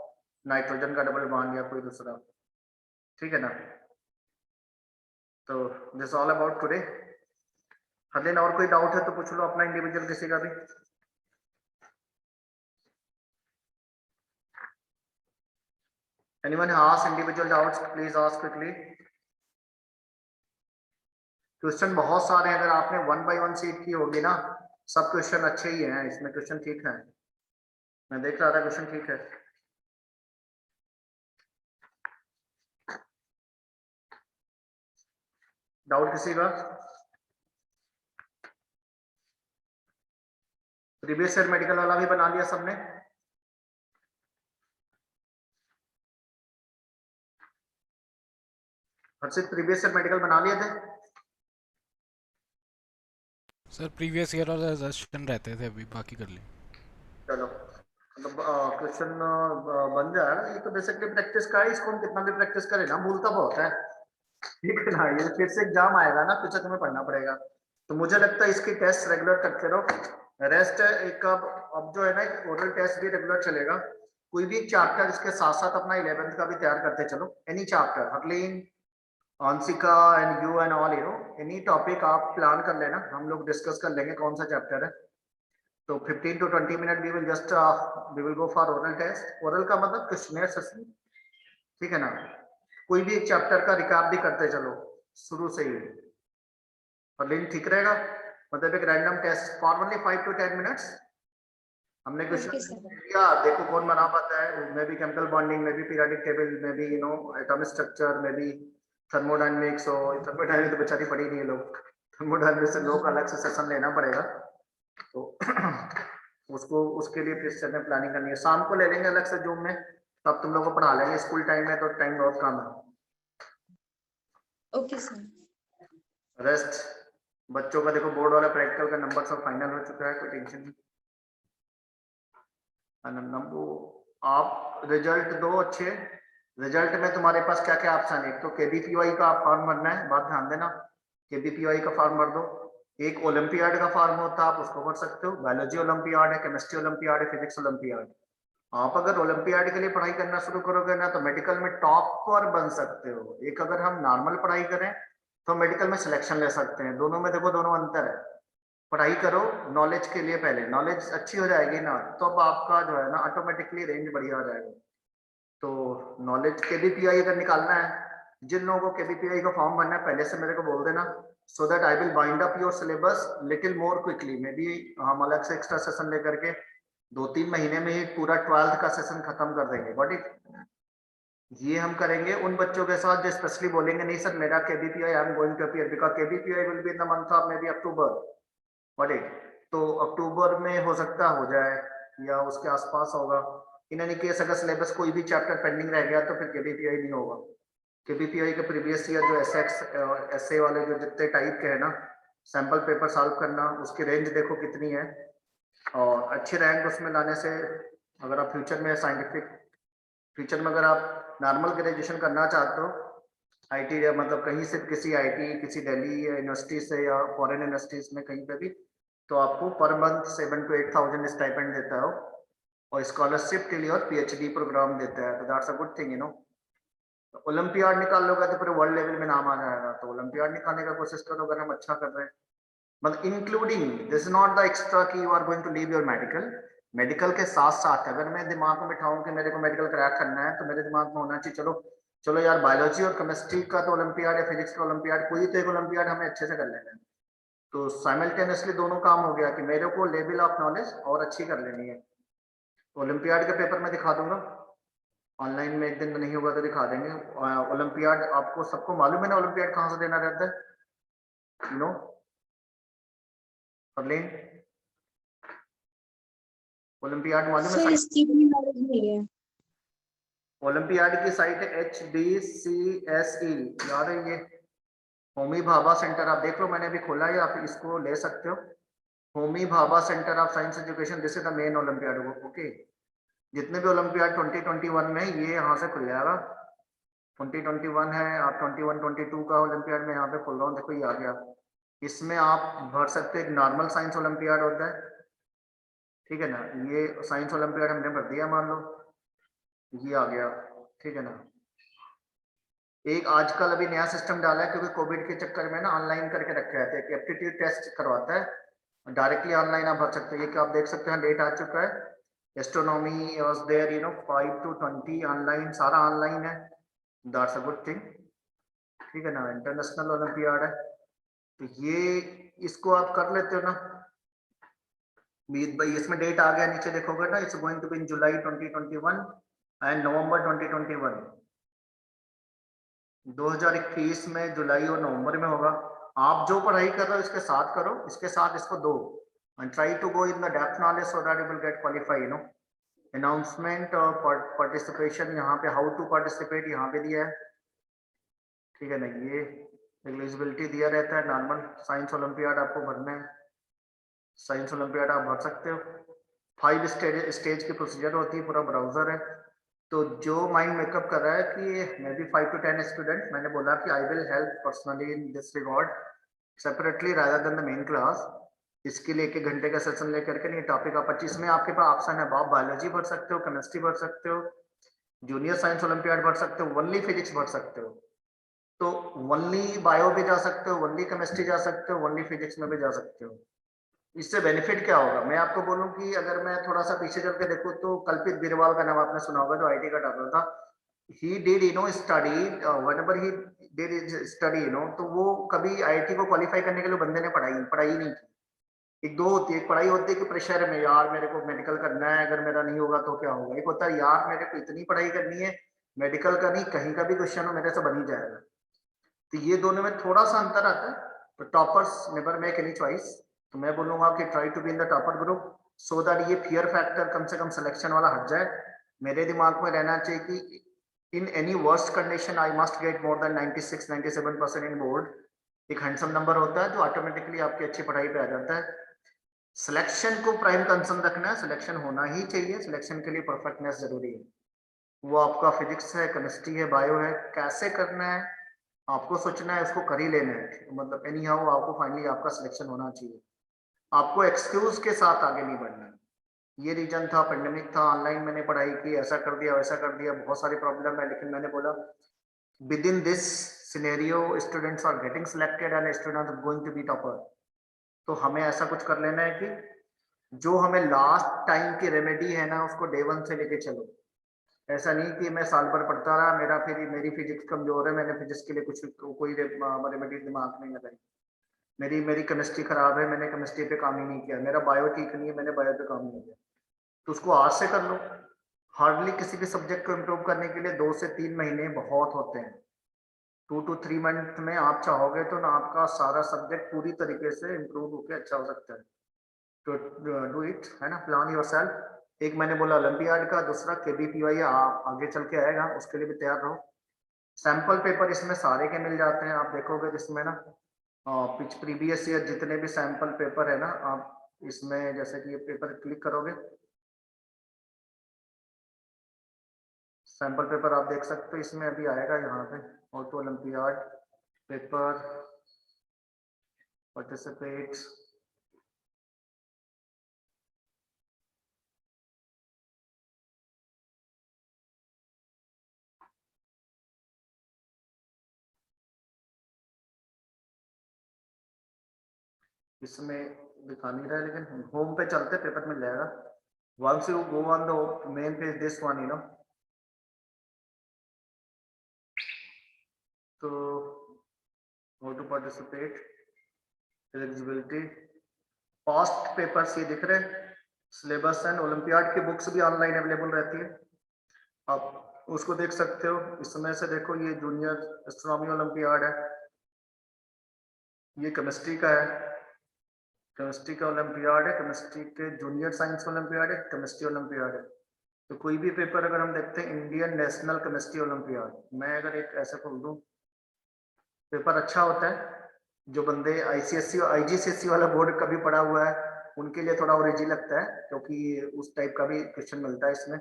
नाइट्रोजन का डबल बॉन्ड या कोई दूसरा। ठीक है ना? तो this all about today. Harleen और कोई डाउट है तो पूछ लो अपना, इंडिविजुअल किसी का भी। Anyone has individual doubts, please ask quickly. Question बहुत सारे हैं, अगर आपने 1 by 1 सीट की होगी ना, सब क्वेश्चन अच्छे ही हैं इसमें, क्वेश्चन ठीक है, मैं देख रहा था क्वेश्चन ठीक है। डाउट किसी का? प्रीवियस ईयर मेडिकल वाला भी बना लिया सबने? हर्षित प्रीवियस ईयर मेडिकल बना लिए थे? सर प्रीवियस ईयर वाला सजेशन रहते थे, अभी बाकी कर लिए। चलो मतलब क्वेश्चन बन जाएगा। ये तो बेसिकली प्रैक्टिस का है, इसको हम कितना भी प्रैक्टिस करें ना भूलता बहुत है। ठीक है ना? ये फिर से एग्जाम आएगा ना, फिर से तुम्हें पढ़ना पड़ेगा। तो मुझे लगता है इसकी टेस्ट रेगुलर करते रहो। रेस्ट एक अब जो है ना, ओरल टेस्ट भी रेगुलर चलेगा। कोई भी चैप्टर इसके साथ साथ अपना 11th का भी तैयार करते चलो। Any chapter, Harleen, Anshika and you and all, you know, any topic आप प्लान कर लेना, हम लोग डिस्कस कर लेंगे कौन सा चैप्टर है। तो 15 to 20 minute we will just we will go for oral test. Oral का मतलब क्वेश्चनेयर सेशन, ठीक है ना? कोई भी एक चैप्टर का रिकैप भी करते चलो शुरू से ही, और लिंक ठीक रहेगा। मतलब एक random test for only 5 to 10 minutes. हमने क्वेश्चन किया, देखो कौन बना पाता है। Maybe chemical bonding, maybe periodic table, maybe you know atomic structure, maybe thermodynamics. और थर्मोडायनेमिक्स तो बेचारी पढ़ी नहीं है लोग, थर्मोडायनेमिक्स से लोग अलग से सेशन लेना पड़ेगा। तो उसको उसके लिए फिर से हमें प्लानिंग करनी है। शाम को ले लेंगे अलग से जूम में, तब तुम लोग को पढ़ा लेंगे। स्कूल टाइम में तो टाइम बहुत कम है। Okay sir. रेस्ट बच्चों का देखो, बोर्ड वाला प्रैक्टिकल का नंबर सब फाइनल हो चुका है, कोई टेंशन नहीं। आप रिजल्ट दो अच्छे। रिजल्ट में तुम्हारे पास क्या क्या ऑप्शन है? एक तो KBPY का आप फॉर्म भरना है, बात ध्यान देना, KBPY का फॉर्म भर दो। एक ओलंपियाड का फॉर्म होता है, आप उसको भर सकते हो। बायोलॉजी ओलंपियाड है, केमिस्ट्री ओलंपियाड है, फिजिक्स ओलंपियाड। आप अगर ओलंपियाड के लिए पढ़ाई करना शुरू करोगे ना, तो मेडिकल में टॉपर बन सकते हो। एक अगर हम नॉर्मल पढ़ाई करें तो मेडिकल में सिलेक्शन ले सकते हैं। दोनों में देखो, दोनों अंतर है। पढ़ाई करो नॉलेज के लिए, पहले नॉलेज अच्छी हो जाएगी ना, तो अब आपका जो है ना ऑटोमेटिकली रेंज बढ़िया हो जाएगा। तो नॉलेज KBPI अगर निकालना है, जिन लोगों को KBPI का फॉर्म भरना है पहले से मेरे को बोल देना, so that I will bind up your syllabus little more quickly. May be हम अलग से एक्स्ट्रा सेशन लेकर के 2-3 महीने में ही पूरा 12th का सेशन खत्म कर देंगे। बट ये हम करेंगे उन बच्चों के साथ जो स्पेशली बोलेंगे नहीं सर मेरा KBPI I am going to appear, because KBPI will be in the month of maybe October. But तो अक्टूबर में हो सकता हो जाए या उसके आसपास होगा। इन एनी केस अगर सिलेबस कोई भी चैप्टर पेंडिंग रह गया तो फिर KBPI नहीं होगा। KBPI के प्रीवियस ईयर जो एसए वाले जो जितने टाइप के है ना, सैंपल पेपर सॉल्व करना, उसकी रेंज देखो कितनी है। और अच्छी रैंक उसमें लाने से, अगर आप फ्यूचर में फ्यूचर में अगर आप नॉर्मल ग्रेजुएशन करना चाहते हो IT, मतलब कहीं से किसी IT, किसी दिल्ली यूनिवर्सिटी से या फॉरेन यूनिवर्सिटीज में कहीं पे भी, तो आपको पर मंथ 7 to 8,000 स्टाइपेंड देता है और स्कॉलरशिप के लिए और PhD प्रोग्राम देता है। तो that's a good thing, you know. Olympiad निकाल लोगे तो पूरे वर्ल्ड लेवल में नाम आ जाएगा। तो ओलंपियाड निकालने का कोशिश करो अगर हम अच्छा कर रहे हैं, मतलब including this is not the extra कि you are going to leave your medical. Medical के साथ साथ अगर मैं दिमाग में बिठाऊं कि मेरे को मेडिकल क्रैक करना है, तो मेरे दिमाग में होना चाहिए चलो चलो यार, बायोलॉजी और केमिस्ट्री का तो ओलंपियाड या फिजिक्स का ओलंपियाड, कोई तो एक ओलंपियाड हमें अच्छे से कर लेना है। तो साइमल्टेनियसली दोनों काम हो गया कि मेरे को लेवल ऑफ नॉलेज और अच्छी कर लेनी है। ओलंपियाड के पेपर में दिखा दूंगा ऑनलाइन में, एक दिन में नहीं होगा तो दिखा देंगे। ओलंपियाड आपको सबको मालूम है ना, ओलंपियाड कहाँ से देना रहता है, यू नो? परलीन ओलंपियाड मालूम है सर साइट? इसकी भी नॉलेज नहीं है। ओलंपियाड की साइट है HDCSE, याद है ये होमी भाभा सेंटर, आप देख लो मैंने अभी खोला है, आप इसको ले सकते हो। Homi Bhabha centre of science education, this is the main olympiad. Okay, जितने भी ओलंपियाड 2021 में ये यहाँ से खुल जाएगा। 2021 है, आप 21-22 का ओलंपियाड में यहाँ पे खोल रहा हूँ, देखो ये आ गया। इसमें आप भर सकते, एक नॉर्मल साइंस ओलंपियाड होता है, ठीक है ना, ये साइंस ओलंपियाड हमने भर दिया, मान लो ये आ गया, ठीक है ना। एक आजकल अभी नया सिस्टम डाला है, क्योंकि कोविड के चक्कर में ना ऑनलाइन करके रखे रहते हैं कि एप्टीट्यूड टेस्ट करवाता है, डायरेक्टली ऑनलाइन आप भर सकते हैं। ये क्या आप देख सकते हैं, डेट आ चुका है। Astronomy was there, 5 to 20 online, सारा ऑनलाइन है, दैट्स अ गुड थिंग, ठीक है ना। इंटरनेशनल ओलंपियाड है, तो ये इसको आप कर लेते हो ना। मीत भाई इसमें डेट आ गया, नीचे देखोगे ना, it's going to be in July 2021 and November 2021। 2021 में जुलाई और नवंबर में होगा। आप जो पढ़ाई कर रहे हो इसके साथ करो, इसके साथ इसको दो, and try to go in the depth knowledge so that you will get qualify, announcement और पार्टिसिपेशन, यहाँ पे हाउ टू पार्टिसिपेट यहाँ पे दिया है, ठीक है ना। ये एलिजिबिलिटी दिया रहता है, नॉर्मल साइंस ओलंपियाड आपको भरना है, साइंस ओलंपियाड आप भर सकते हो। 5 स्टेज की प्रोसीजर होती है, पूरा ब्राउजर है। तो जो माइंड मेकअप कर रहा है कि मे बी 5 to 10 स्टूडेंट, मैंने बोला कि I will help personally in this regard separately rather than the main class. इसके लिए 1 घंटे का सेशन लेकर के नहीं, टॉपिक आप 25 में आपके पास ऑप्शन है, आप बायोलॉजी भर सकते हो, केमिस्ट्री भर सकते हो, जूनियर साइंस ओलंपियाड भर सकते हो, ओनली फिजिक्स भर सकते हो, तो ओनली बायो भी जा सकते हो, ओनली केमिस्ट्री जा सकते हो, ओनली फिजिक्स में भी जा सकते हो। इससे बेनिफिट क्या होगा, मैं आपको बोलूं कि अगर मैं थोड़ा सा पीछे चल के देखूं तो कल्पित बिरवाल का नाम आपने सुना होगा, जो आईटी का टॉपर था। He did study, whatever he did study, तो वो कभी आईआईटी को क्वालिफाई करने के लिए बंदे ने पढ़ाई नहीं की। एक दो होती है, एक पढ़ाई होती है कि प्रेशर में, यार मेरे को मेडिकल करना है, अगर मेरा नहीं होगा तो क्या होगा। एक होता है, यार मेरे को इतनी पढ़ाई करनी है, मेडिकल का नहीं, कहीं का भी क्वेश्चन हो मेरे से बन ही जाएगा। तो ये दोनों में थोड़ा सा अंतर आता है। तो toppers never make any choice, तो मैं बोलूंगा कि try to be in the topper group so that ये फियर फैक्टर कम से कम सिलेक्शन वाला हट जाए। मेरे दिमाग में रहना चाहिए कि in any worst condition I must get more than 96-97% in board. एक हैंडसम नंबर होता है जो ऑटोमेटिकली आपकी अच्छी पढ़ाई पे आ जाता है। सिलेक्शन को प्राइम कंसर्न रखना है, सिलेक्शन होना ही चाहिए, सिलेक्शन के लिए परफेक्टनेस जरूरी है। वो आपका फिजिक्स है, केमिस्ट्री है, बायो है, कैसे करना है आपको सोचना है, उसको कर ही लेना है, मतलब एनी हाउ आपको फाइनली आपका सिलेक्शन होना चाहिए। आपको एक्सक्यूज के साथ आगे नहीं बढ़ना। ये रीजन था, पेंडेमिक था, ऑनलाइन मैंने पढ़ाई की, ऐसा कर दिया वैसा कर दिया, बहुत सारी प्रॉब्लम है, लेकिन मैंने बोला within this scenario students are getting selected and students are going to be topper. तो हमें ऐसा कुछ कर लेना है कि जो हमें लास्ट टाइम की रेमेडी है ना, उसको डे 1 से लेके चलो। ऐसा नहीं कि मैं साल भर पढ़ता रहा, मेरी फिजिक्स कमजोर है, मैंने फिजिक्स के लिए कोई रेमेडी दिमाग में लगाई, मेरी केमिस्ट्री खराब है, मैंने केमिस्ट्री पे काम ही नहीं किया, मेरा बायो ठीक नहीं है, मैंने बायो पे काम नहीं किया, तो उसको आज से कर लो। हार्डली किसी भी सब्जेक्ट को इम्प्रूव करने के लिए 2 से 3 महीने बहुत होते हैं। 2 to 3 मंथ में आप चाहोगे तो ना आपका सारा सब्जेक्ट पूरी तरीके से इम्प्रूव होकर अच्छा हो सकता है। तो डू इट, है ना, प्लान योरसेल्फ। एक मैंने बोला ओलंपियाड का, दूसरा KBPY आगे चल के आएगा, उसके लिए भी तैयार रहो। सैंपल पेपर इसमें सारे के मिल जाते हैं, आप देखोगे जिसमें ना पिच प्रीवियस ईयर जितने भी सैंपल पेपर है ना, आप इसमें जैसे कि ये पेपर क्लिक करोगे, सैंपल पेपर आप देख सकते हो, इसमें अभी आएगा यहाँ पे ऑटो ओलंपियाड पेपर पार्टिसिपेट, इसमें दिखा नहीं रहा है, लेकिन होम पे चलते पेपर मिल जाएगा। Once you go on the main page this one, तो how to participate, eligibility, past papers ये दिख रहे हैं, सिलेबस एंड ओलंपियाड की बुक्स भी ऑनलाइन अवेलेबल रहती है, आप उसको देख सकते हो। इसमें से देखो ये जूनियर एस्ट्रोनॉमी ओलंपियाड है, ये केमिस्ट्री का है, केमिस्ट्री का ओलंपियाड है, केमिस्ट्री के जूनियर साइंस ओलंपियाड है, केमिस्ट्री ओलंपियाड है। तो कोई भी पेपर अगर हम देखते हैं, इंडियन नेशनल केमिस्ट्री ओलंपियाड, मैं अगर एक ऐसे खोल दूं, पेपर अच्छा होता है। जो बंदे आईसीएससी और आईजीसीएससी वाला बोर्ड कभी पढ़ा हुआ है उनके लिए थोड़ा और इजी लगता है, क्योंकि उस टाइप का भी क्वेश्चन मिलता है इसमें।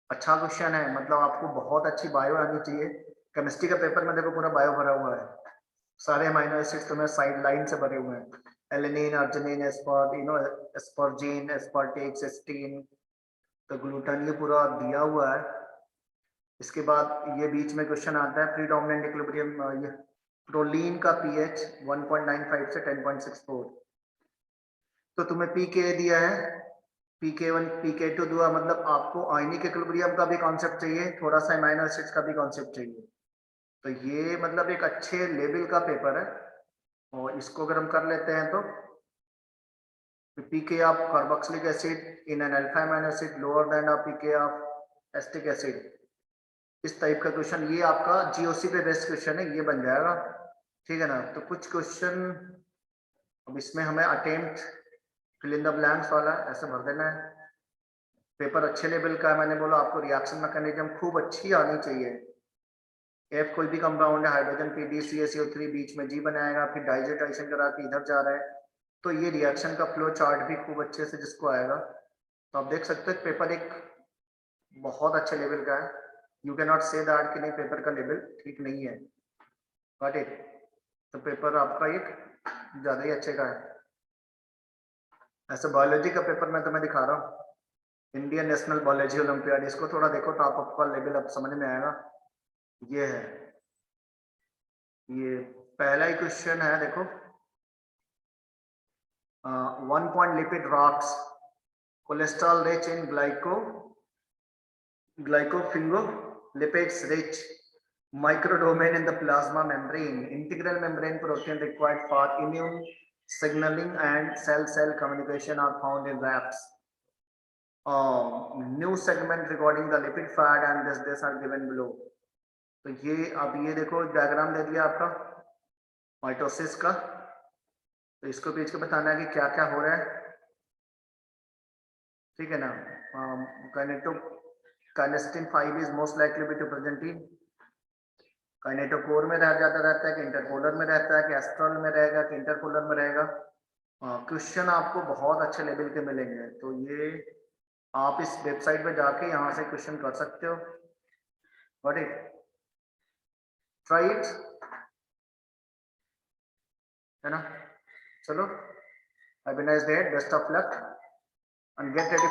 अच्छा क्वेश्चन है, मतलब आपको बहुत अच्छी बायो आनी चाहिए। केमिस्ट्री का पेपर में देखो पूरा बायो भरा हुआ है, सारे अमीनो एसिड्स तुम्हें साइड लाइन से भरे हुए हैं, एलेनिन, अर्जिनिन, एस्पार्जीन, एस्पार्टेट, सिस्टीन, तो ग्लूटान, ये पूरा दिया हुआ है। इसके बाद ये बीच में क्वेश्चन आता है प्रीडोमिनेंट इक्विलिब्रियम, ये प्रोलीन का पीएच 1.95 से 10.64। तो तुम्हें पीके दिया है, pK1 pK2 दुआ, मतलब आपको आयनिक इक्विलिब्रियम का भी कॉन्सेप्ट चाहिए, थोड़ा सा अमीनो एसिड्स का भी कॉन्सेप्ट चाहिए। तो ये मतलब एक अच्छे लेवल का पेपर है, और इसको अगर हम कर लेते हैं तो pK of carboxylic acid in an alpha amino acid lower than the pK of acetic acid, इस टाइप का क्वेश्चन, ये आपका जीओसी पे बेस्ड क्वेश्चन है, ये बन जाएगा, ठीक है ना। तो कुछ क्वेश्चन अब इसमें हमें attempt fill in the blanks वाला ऐसे भर देना है। पेपर अच्छे लेवल का है, मैंने बोला आपको रिएक्शन मैकेनिज्म खूब अच्छी आनी चाहिए। एफ कोई भी कंपाउंड है, हाइड्रोजन PdCaCO3 बीच में G बनाएगा, फिर डाइजेटाइजेशन करा के इधर जा रहा है, तो ये रिएक्शन का फ्लो चार्ट भी खूब अच्छे से जिसको आएगा। तो आप देख सकते हैं पेपर एक बहुत अच्छे लेवल का है। यू कैन नॉट से दैट कि नहीं पेपर का लेवल ठीक नहीं है, गॉट इट। तो पेपर आपका एक ज्यादा ही अच्छे का है। ऐसे बायोलॉजी का पेपर मैं तुम्हें दिखा रहा हूँ, इंडियन नेशनल बायोलॉजी ओलंपियाड, इसको थोड़ा देखो तो आपका लेवल अब समझ में आएगा। ये है, ये पहला ही क्वेश्चन है, देखो 1 point lipid rocks, cholesterol rich in glycopingolipids rich, microdomain in the plasma membrane, integral membrane protein required for immune signaling and cell-cell communication are found in rats. New segment regarding the lipid fat and this are given below. तो ये अब ये देखो diagram दे दिया आपका mitosis का, तो इसको पेज के बताना है कि क्या क्या हो रहा है, ठीक है ना। Kinesin 5 is most likely be to present in kinetochore में रह जाता रहता है, कि इंटरपोलर में रहता है, कि एस्ट्रल में रहेगा, कि इंटरपोलर में रहेगा। क्वेश्चन आपको बहुत अच्छे लेवल के मिलेंगे, तो ये आप इस वेबसाइट पे जाके यहाँ से क्वेश्चन कर सकते हो, गॉट इट, ट्राई इट, है ना। चलो, have a nice day, best of luck and get ready.